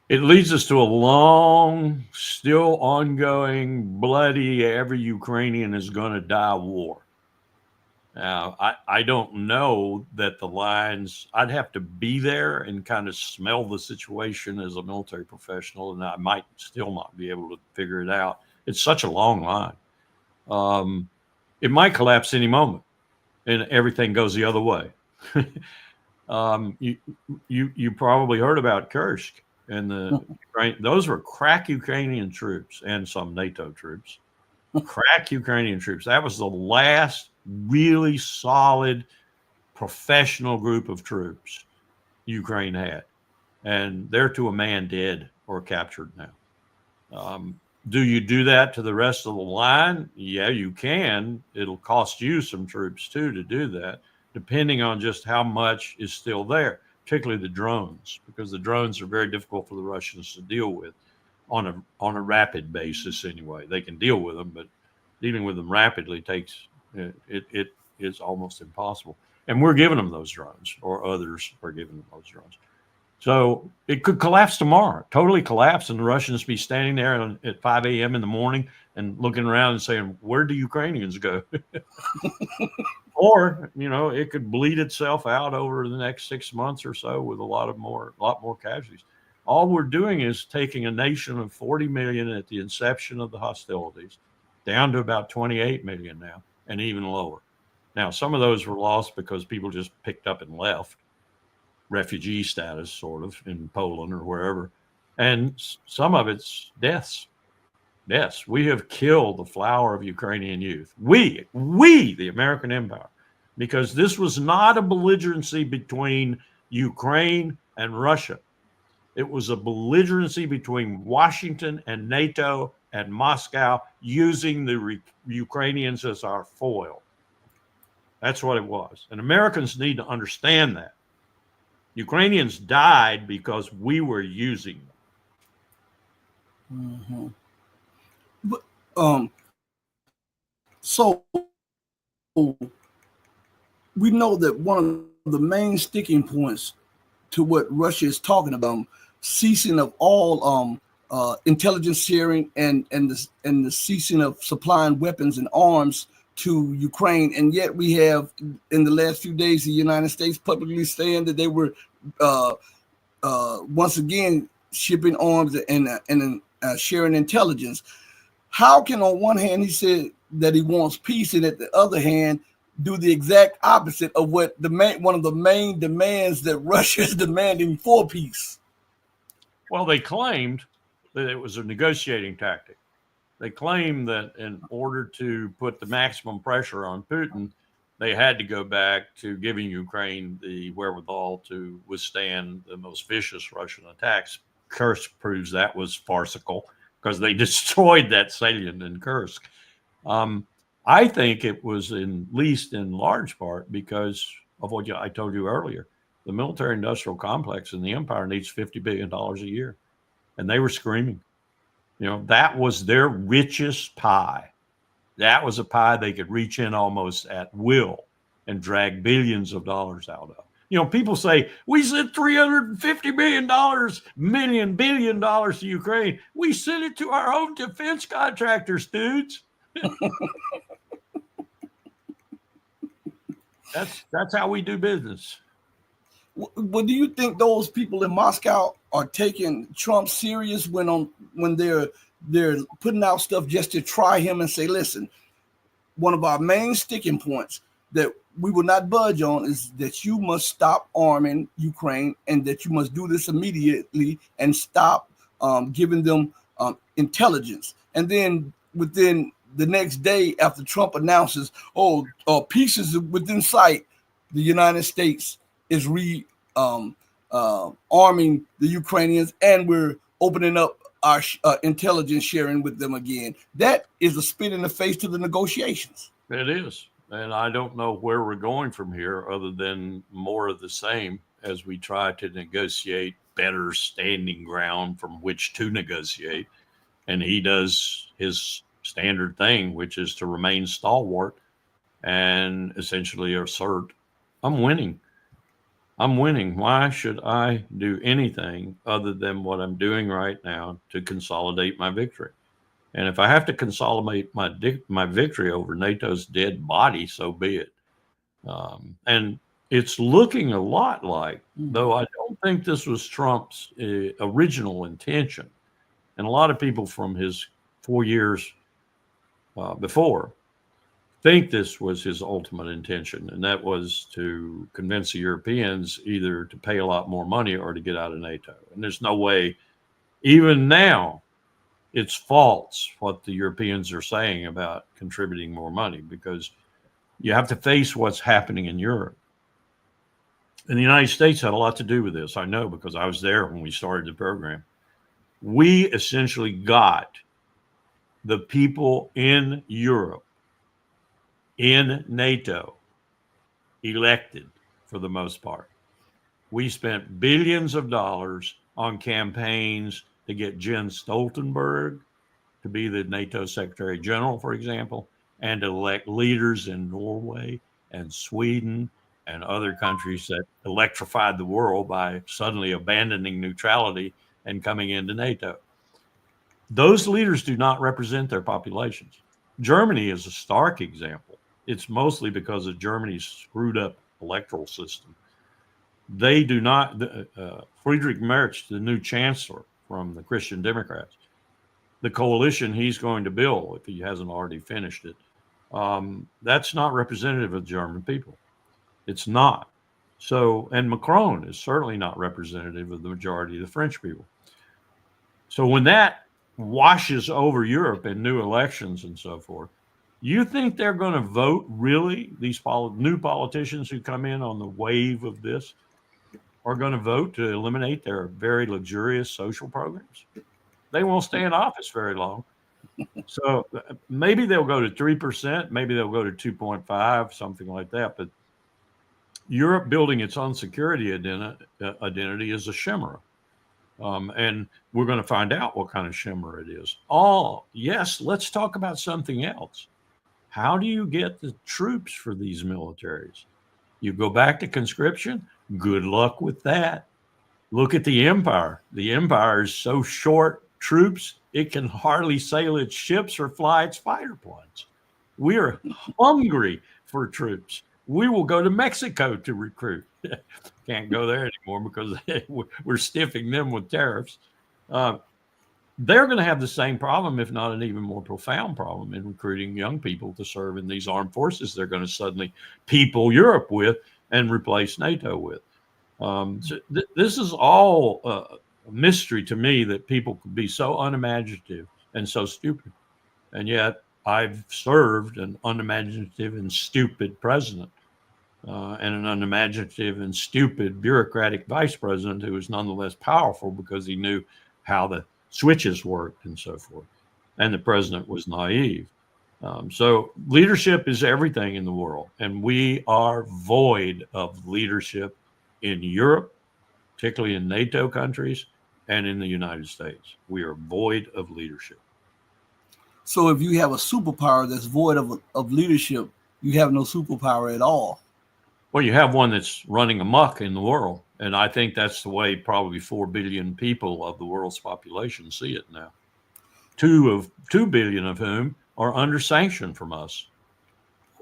It leads us to a long, still ongoing, bloody, every Ukrainian is going to die war. Now, I don't know that the lines, I'd have to be there and kind of smell the situation as a military professional, and I might still not be able to figure it out. It's such a long line. It might collapse any moment and everything goes the other way. You probably heard about Kursk. And those were crack Ukrainian troops and some NATO troops. Crack Ukrainian troops. That was the last really solid professional group of troops Ukraine had. And they're to a man dead or captured now. Do you do that to the rest of the line? Yeah, you can. It'll cost you some troops too to do that, depending on just how much is still there. Particularly the drones, because the drones are very difficult for the Russians to deal with on a rapid basis anyway. They can deal with them, but dealing with them rapidly takes it is almost impossible. And we're giving them those drones, or others are giving them those drones. So it could collapse tomorrow, totally collapse, and the Russians be standing there at 5 a.m. in the morning and looking around and saying, where do Ukrainians go? Or, it could bleed itself out over the next 6 months or so with a lot more casualties. All we're doing is taking a nation of 40 million at the inception of the hostilities down to about 28 million now, and even lower. Now, some of those were lost because people just picked up and left, refugee status sort of in Poland or wherever. And some of it's deaths. Yes, we have killed the flower of Ukrainian youth. We, the American Empire, because this was not a belligerency between Ukraine and Russia. It was a belligerency between Washington and NATO and Moscow using the Ukrainians as our foil. That's what it was. And Americans need to understand that. Ukrainians died because we were using them. Mm-hmm. But, so we know that one of the main sticking points to what Russia is talking about, ceasing of all intelligence sharing and the ceasing of supplying weapons and arms to Ukraine, and yet we have in the last few days the United States publicly saying that they were once again shipping arms and sharing intelligence. How can on one hand he said that he wants peace, and at the other hand do the exact opposite of what one of the main demands that Russia is demanding for peace? Well, they claimed that it was a negotiating tactic. They claimed that in order to put the maximum pressure on Putin, they had to go back to giving Ukraine the wherewithal to withstand the most vicious Russian attacks. Kursk proves that was farcical because they destroyed that salient in Kursk. I think it was at least in large part because of what I told you earlier. The military-industrial complex in the empire needs $50 billion a year. And they were screaming. You know, that was their richest pie. That was a pie they could reach in almost at will and drag billions of dollars out of. You know, people say, we sent $350 billion to Ukraine. We sent it to our own defense contractors, dudes. That's how we do business. Well, do you think those people in Moscow are taking Trump serious when they're putting out stuff just to try him and say, listen, one of our main sticking points that we will not budge on is that you must stop arming Ukraine and that you must do this immediately and stop giving them intelligence. And then within the next day after Trump announces, peace is within sight, the United States is arming the Ukrainians, and we're opening up our intelligence sharing with them again. That is a spit in the face to the negotiations. It is. And I don't know where we're going from here other than more of the same as we try to negotiate better standing ground from which to negotiate. And he does his standard thing, which is to remain stalwart and essentially assert, I'm winning. I'm winning. Why should I do anything other than what I'm doing right now to consolidate my victory? And if I have to consolidate my victory over NATO's dead body, so be it. And it's looking a lot like, though I don't think this was Trump's original intention. And a lot of people from his 4 years before think this was his ultimate intention, and that was to convince the Europeans either to pay a lot more money or to get out of NATO. And there's no way, even now, it's false what the Europeans are saying about contributing more money, because you have to face what's happening in Europe. And the United States had a lot to do with this. I know, because I was there when we started the program. We essentially got the people in Europe, in NATO, elected for the most part. We spent billions of dollars on campaigns to get Jens Stoltenberg to be the NATO Secretary General, for example, and to elect leaders in Norway and Sweden and other countries that electrified the world by suddenly abandoning neutrality and coming into NATO. Those leaders do not represent their populations. Germany is a stark example. It's mostly because of Germany's screwed up electoral system. They do not, Friedrich Merz, the new chancellor from the Christian Democrats, the coalition he's going to build, if he hasn't already finished it, that's not representative of the German people. It's not. So, and Macron is certainly not representative of the majority of the French people. So when that washes over Europe in new elections and so forth, you think they're going to vote, really, these new politicians who come in on the wave of this? are going to vote to eliminate their very luxurious social programs. They won't stay in office very long. So maybe they'll go to 3%, maybe they'll go to 2.5, something like that. But Europe building its own security identity is a chimera. And we're going to find out what kind of chimera it is. Oh, yes, let's talk about something else. How do you get the troops for these militaries? You go back to conscription? Good luck with that. Look at the empire. The empire is so short troops, it can hardly sail its ships or fly its fighter planes. We are hungry for troops. We will go to Mexico to recruit. Can't go there anymore because we're stiffing them with tariffs. They're going to have the same problem, if not an even more profound problem, in recruiting young people to serve in these armed forces they're going to suddenly people Europe with and replace NATO with. This is all a mystery to me, that people could be so unimaginative and so stupid. And yet I've served an unimaginative and stupid president and an unimaginative and stupid bureaucratic vice president who was nonetheless powerful because he knew how the switches worked and so forth. And the president was naive. So leadership is everything in the world. And we are void of leadership in Europe, particularly in NATO countries, and in the United States. We are void of leadership. So if you have a superpower that's void of leadership, you have no superpower at all. Well, you have one that's running amok in the world. And I think that's the way probably 4 billion people of the world's population see it now. 2 billion of whom are under sanction from us.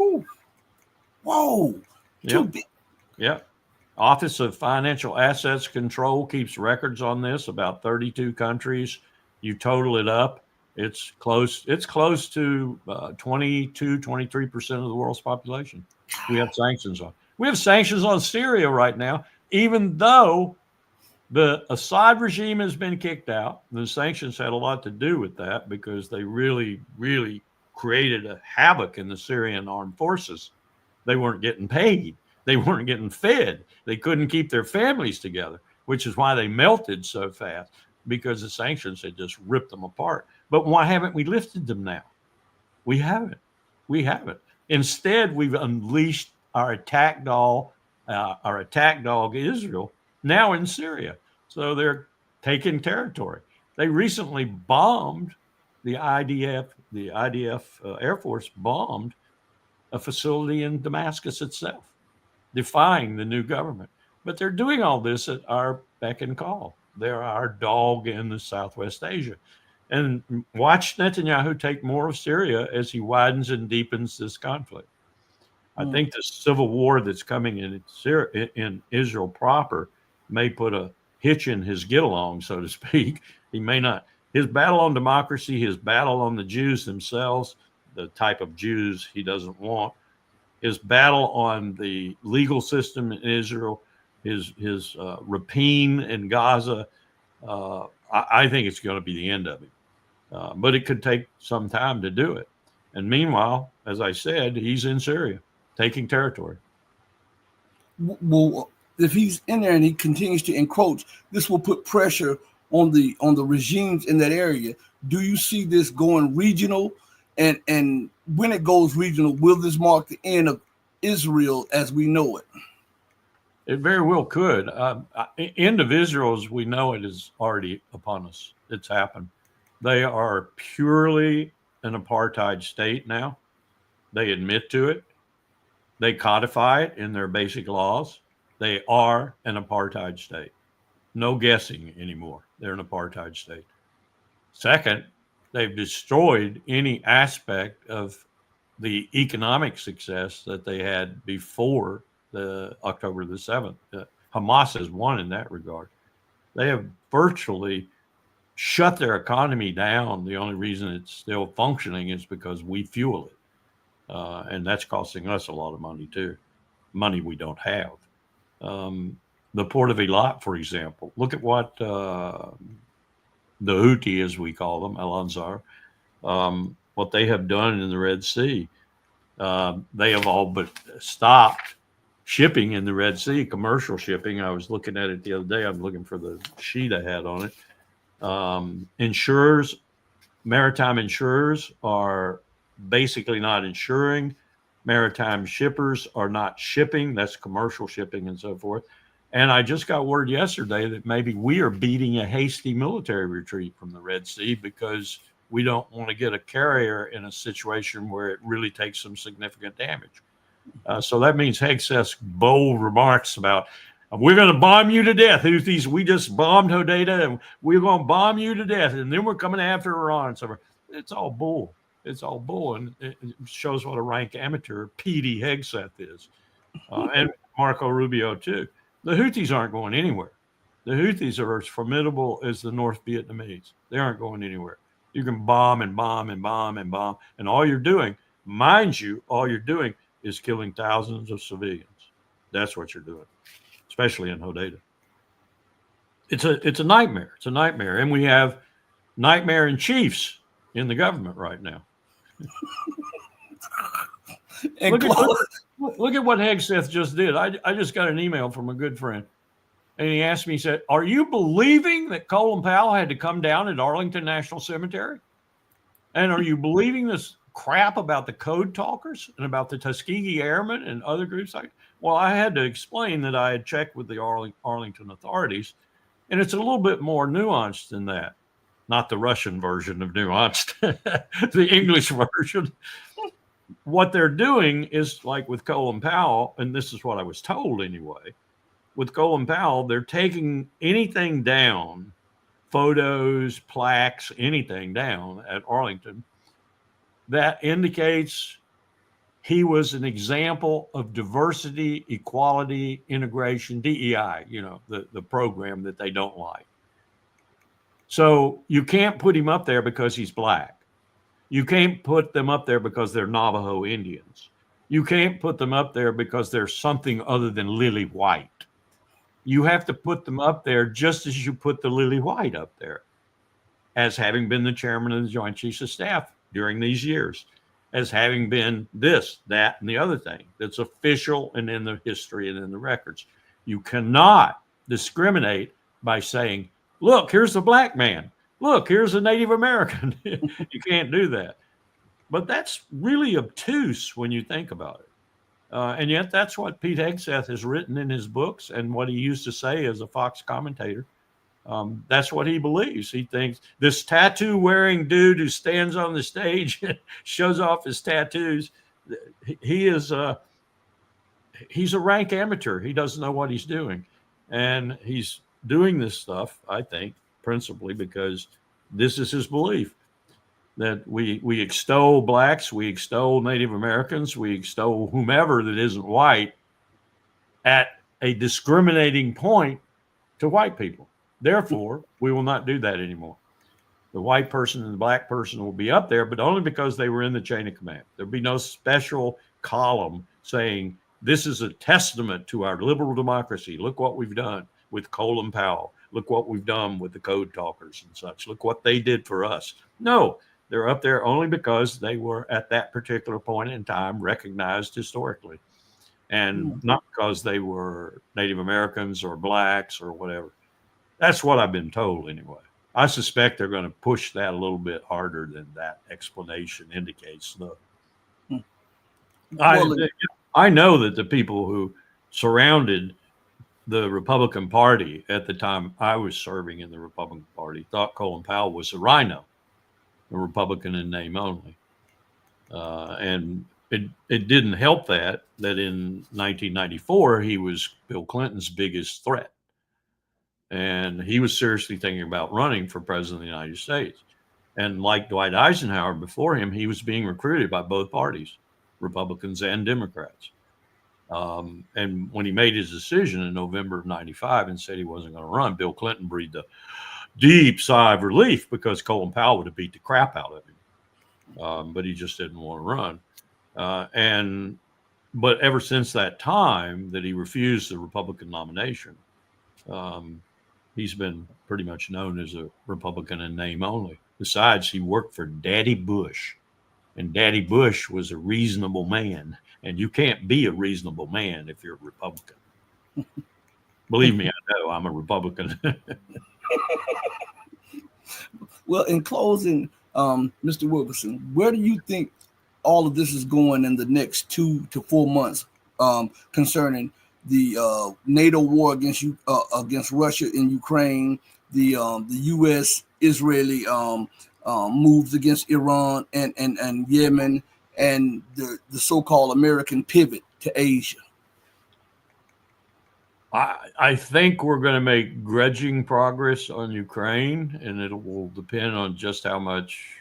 Ooh. Whoa. Yep. Yep. Office of Financial Assets Control keeps records on this, about 32 countries. You total it up, it's close to 22, 23% of the world's population. We have sanctions on. We have sanctions on Syria right now, even though the Assad regime has been kicked out. The sanctions had a lot to do with that because they really, really created a havoc in the Syrian armed forces. They weren't getting paid. They weren't getting fed. They couldn't keep their families together, which is why they melted so fast, because the sanctions had just ripped them apart. But why haven't we lifted them now? We haven't. Instead, we've unleashed our attack dog Israel now in Syria. So they're taking territory. They recently bombed the IDF Air Force bombed a facility in Damascus itself, defying the new government. But they're doing all this at our beck and call. They're our dog in the Southwest Asia. And watch Netanyahu take more of Syria as he widens and deepens this conflict. I think the civil war that's coming in Israel proper may put a hitch in his get-along, so to speak. He may not. His battle on democracy, his battle on the Jews themselves, the type of Jews he doesn't want, his battle on the legal system in Israel, his rapine in Gaza, I think it's going to be the end of it. But it could take some time to do it. And meanwhile, as I said, he's in Syria, taking territory. Well, if he's in there and he continues to encroach, this will put pressure on the regimes in that area. Do you see this going regional? And when it goes regional, will this mark the end of Israel as we know it? It very well could. End of Israel as we know it is already upon us. It's happened. They are purely an apartheid state now. They admit to it. They codify it in their basic laws. They are an apartheid state. No guessing anymore. They're an apartheid state. Second, they've destroyed any aspect of the economic success that they had before the October the 7th. Hamas has won in that regard. They have virtually shut their economy down. The only reason it's still functioning is because we fuel it. And that's costing us a lot of money too. Money we don't have. The Port of Eilat, for example, look at what the Houthi, as we call them, Al-Ansar, what they have done in the Red Sea. They have all but stopped shipping in the Red Sea, commercial shipping. I was looking at it the other day. I'm looking for the sheet I had on it. Insurers, maritime insurers are basically not insuring. Maritime shippers are not shipping. That's commercial shipping and so forth. And I just got word yesterday that maybe we are beating a hasty military retreat from the Red Sea because we don't want to get a carrier in a situation where it really takes some significant damage. So that means Hegseth's bold remarks about, we're going to bomb you to death, Houthis. We just bombed Hodeidah, and we're going to bomb you to death, and then we're coming after Iran. So it's all bull. It's all bull, and it shows what a rank amateur Petey Hegseth is, and Marco Rubio too. The Houthis aren't going anywhere. The Houthis are as formidable as the North Vietnamese. They aren't going anywhere. You can bomb and bomb and bomb and bomb, and all you're doing, mind you, all you're doing is killing thousands of civilians. That's what you're doing, especially in Hodeidah. It's a nightmare. It's a nightmare, and we have nightmare in chiefs in the government right now. Look at what Hegseth just did. I just got an email from a good friend, and he asked me, he said, are you believing that Colin Powell had to come down at Arlington National Cemetery? And are you believing this crap about the code talkers and about the Tuskegee Airmen and other groups? Well, I had to explain that I had checked with the Arlington authorities, and it's a little bit more nuanced than that. Not the Russian version of nuanced, the English version. What they're doing is like with Colin Powell, and this is what I was told anyway, with Colin Powell, they're taking anything down, photos, plaques, anything down at Arlington that indicates he was an example of diversity, equality, integration, DEI, the program that they don't like. So you can't put him up there because he's black. You can't put them up there because they're Navajo Indians. You can't put them up there because they're something other than lily white. You have to put them up there just as you put the lily white up there, as having been the chairman of the Joint Chiefs of Staff during these years, as having been this, that, and the other thing that's official and in the history and in the records. You cannot discriminate by saying, look, here's the black man. Look, here's a Native American. You can't do that. But that's really obtuse when you think about it. And yet that's what Pete Hegseth has written in his books and what he used to say as a Fox commentator. That's what he believes. He thinks this tattoo-wearing dude who stands on the stage and shows off his tattoos, he's a rank amateur. He doesn't know what he's doing. And he's doing this stuff, I think, principally because this is his belief, that we extol blacks, we extol Native Americans, we extol whomever that isn't white at a discriminating point to white people. Therefore, we will not do that anymore. The white person and the black person will be up there, but only because they were in the chain of command. There'll be no special column saying, this is a testament to our liberal democracy. Look what we've done with Colin Powell. Look what we've done with the code talkers and such. Look what they did for us. No, they're up there only because they were at that particular point in time recognized historically, and not because they were Native Americans or blacks or whatever. That's what I've been told anyway. I suspect they're going to push that a little bit harder than that explanation indicates. I know that the people who surrounded the Republican Party at the time I was serving in the Republican Party thought Colin Powell was a rhino, a Republican in name only. And it didn't help that in 1994, he was Bill Clinton's biggest threat. And he was seriously thinking about running for president of the United States. And like Dwight Eisenhower before him, he was being recruited by both parties, Republicans and Democrats. And when he made his decision in November of 95 and said he wasn't going to run, Bill Clinton breathed a deep sigh of relief because Colin Powell would have beat the crap out of him. But he just didn't want to run. But ever since that time that he refused the Republican nomination, he's been pretty much known as a Republican in name only. Besides, he worked for Daddy Bush And Daddy Bush was a reasonable man. And you can't be a reasonable man if you're a Republican. Believe me, I know I'm a Republican. Well, in closing, Mr. Wilkerson, where do you think all of this is going in the next 2 to 4 months concerning the NATO war against Russia in Ukraine, the U.S. Israeli moves against Iran and Yemen, and the so-called American pivot to Asia? I think we're going to make grudging progress on Ukraine, and it will depend on just how much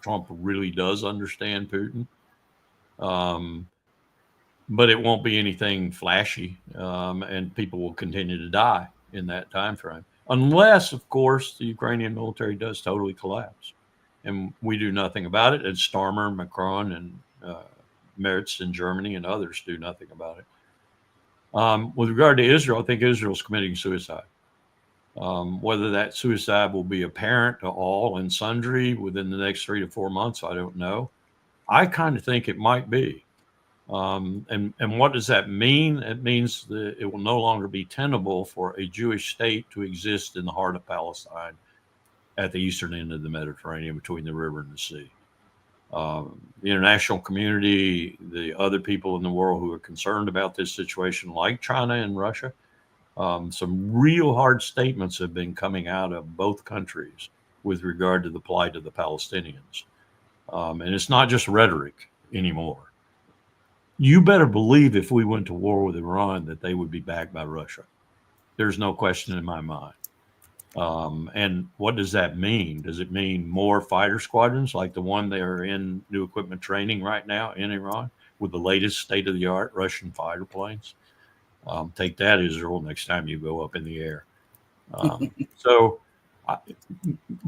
Trump really does understand Putin. But it won't be anything flashy, and people will continue to die in that time frame, unless, of course, the Ukrainian military does totally collapse, and we do nothing about it. And Starmer, Macron, and Merz in Germany and others do nothing about it. With regard to Israel, I think Israel's committing suicide. Whether that suicide will be apparent to all and sundry within the next 3 to 4 months, I don't know. I kind of think it might be. And what does that mean? It means that it will no longer be tenable for a Jewish state to exist in the heart of Palestine at the eastern end of the Mediterranean between the river and the sea. The international community, the other people in the world who are concerned about this situation, like China and Russia, some real hard statements have been coming out of both countries with regard to the plight of the Palestinians. And it's not just rhetoric anymore. You better believe if we went to war with Iran that they would be backed by Russia. There's no question in my mind. And what does that mean? Does it mean more fighter squadrons like the one they are in new equipment training right now in Iran with the latest state-of-the-art Russian fighter planes? Take that, Israel, next time you go up in the air.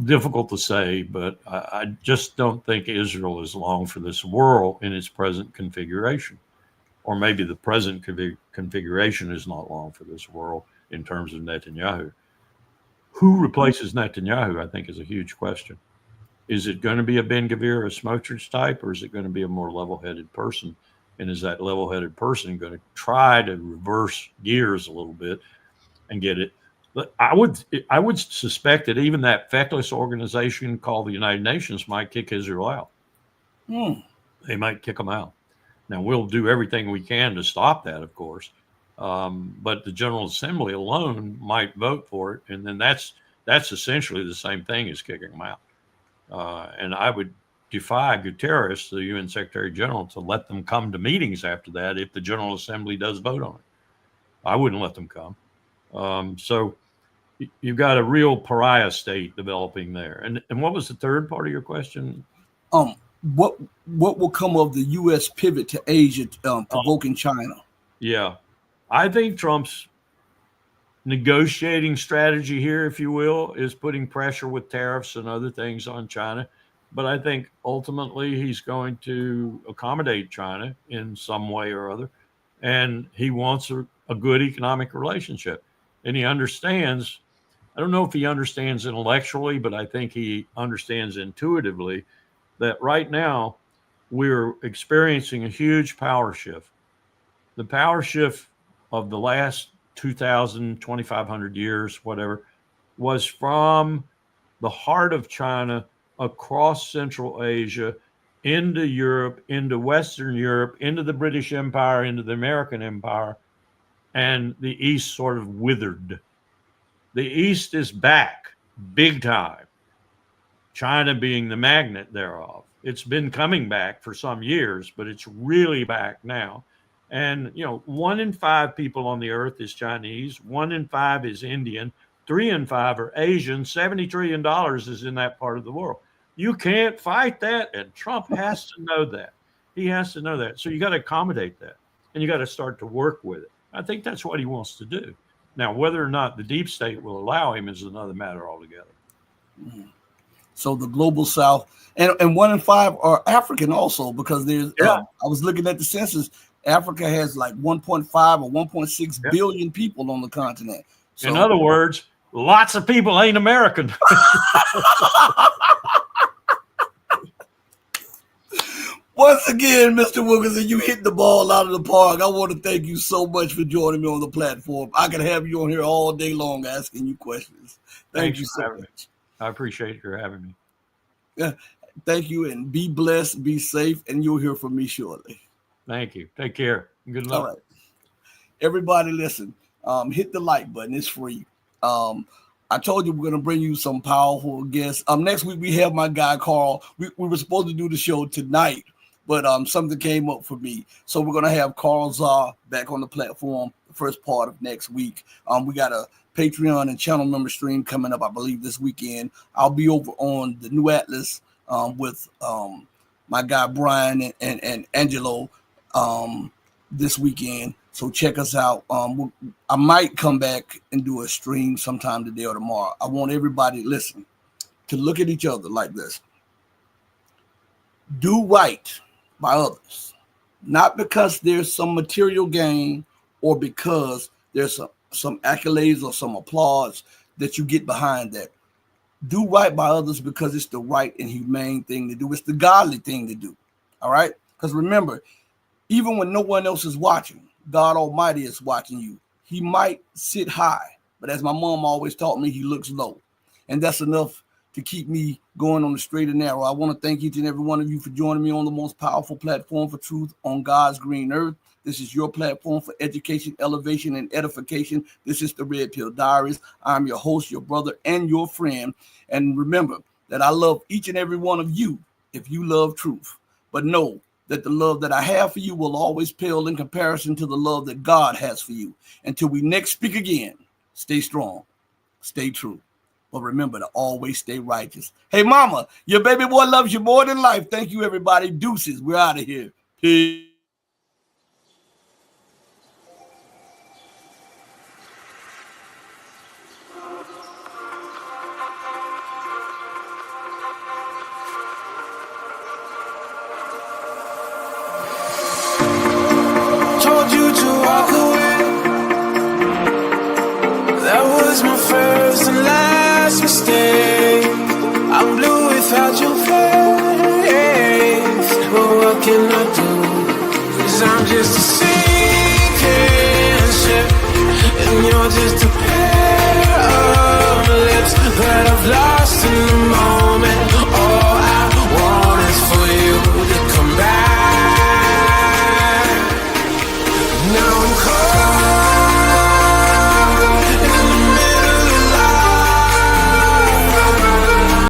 Difficult to say, but I just don't think Israel is long for this world in its present configuration. Or maybe the present configuration is not long for this world in terms of Netanyahu. Who replaces Netanyahu, I think, is a huge question. Is it going to be a Ben-Gvir, a Smotrich type, or is it going to be a more level-headed person? And is that level-headed person going to try to reverse gears a little bit and get it? But I would suspect that even that feckless organization called the United Nations might kick Israel out. They might kick them out. Now, we'll do everything we can to stop that, of course. But the General Assembly alone might vote for it. And then that's essentially the same thing as kicking them out. And I would defy Guterres, the UN Secretary General, to let them come to meetings after that if the General Assembly does vote on it. I wouldn't let them come. So you've got a real pariah state developing there. And what was the third part of your question? What will come of the U.S. pivot to Asia, provoking China? Yeah, I think Trump's negotiating strategy here, if you will, is putting pressure with tariffs and other things on China. But I think ultimately he's going to accommodate China in some way or other. And he wants a good economic relationship. And he understands, I don't know if he understands intellectually, but I think he understands intuitively that right now we're experiencing a huge power shift. The power shift of the last 2,000, 2,500 years, whatever, was from the heart of China across Central Asia, into Europe, into Western Europe, into the British Empire, into the American Empire, and the East sort of withered. The East is back big time, China being the magnet thereof. It's been coming back for some years, but it's really back now. And, 1 in 5 people on the earth is Chinese, 1 in 5 is Indian, 3 in 5 are Asian, $70 trillion is in that part of the world. You can't fight that, and Trump has to know that. He has to know that. So you got to accommodate that, and you got to start to work with it. I think that's what he wants to do. Now, whether or not the deep state will allow him is another matter altogether. So the global South, and 1 in 5 are African also, because there's, I was looking at the census, Africa has like 1.5 or 1.6 billion people on the continent. So, in other words, lots of people ain't American. Once again, Mr. Wilkerson, you hit the ball out of the park. I want to thank you so much for joining me on the platform. I can have you on here all day long asking you questions. Thank you so much. I appreciate your having me. Yeah, thank you, and be blessed, be safe, and you'll hear from me shortly. Thank you. Take care. Good luck. All right. Everybody listen, hit the like button. It's free. I told you we're going to bring you some powerful guests. Next week, we have my guy, Carl. We were supposed to do the show tonight, but something came up for me. So we're going to have Carl Czar back on the platform the first part of next week. We got a Patreon and channel member stream coming up, I believe, this weekend. I'll be over on the New Atlas with my guy, Brian and Angelo this weekend. So check us out. I might come back and do a stream sometime today or tomorrow. I want everybody, listen, to look at each other like this. Do right by others, not because there's some material gain or because there's some accolades or some applause that you get behind that. Do right by others because it's the right and humane thing to do. It's the godly thing to do. All right? Because remember, even when no one else is watching, God Almighty is watching you. He might sit high, but as my mom always taught me, he looks low. And that's enough to keep me going on the straight and narrow. I want to thank each and every one of you for joining me on the most powerful platform for truth on God's green earth. This is your platform for education, elevation, and edification. This is the Red Pill Diaries. I'm your host, your brother, and your friend. And remember that I love each and every one of you if you love truth. But know that the love that I have for you will always pale in comparison to the love that God has for you. Until we next speak again, stay strong, stay true. But remember to always stay righteous. Hey, mama, your baby boy loves you more than life. Thank you, everybody. Deuces. We're out of here. Peace. Told you to walk away. That was my first and last mistake. I'm blue without your face. But what can I do? 'Cause I'm just a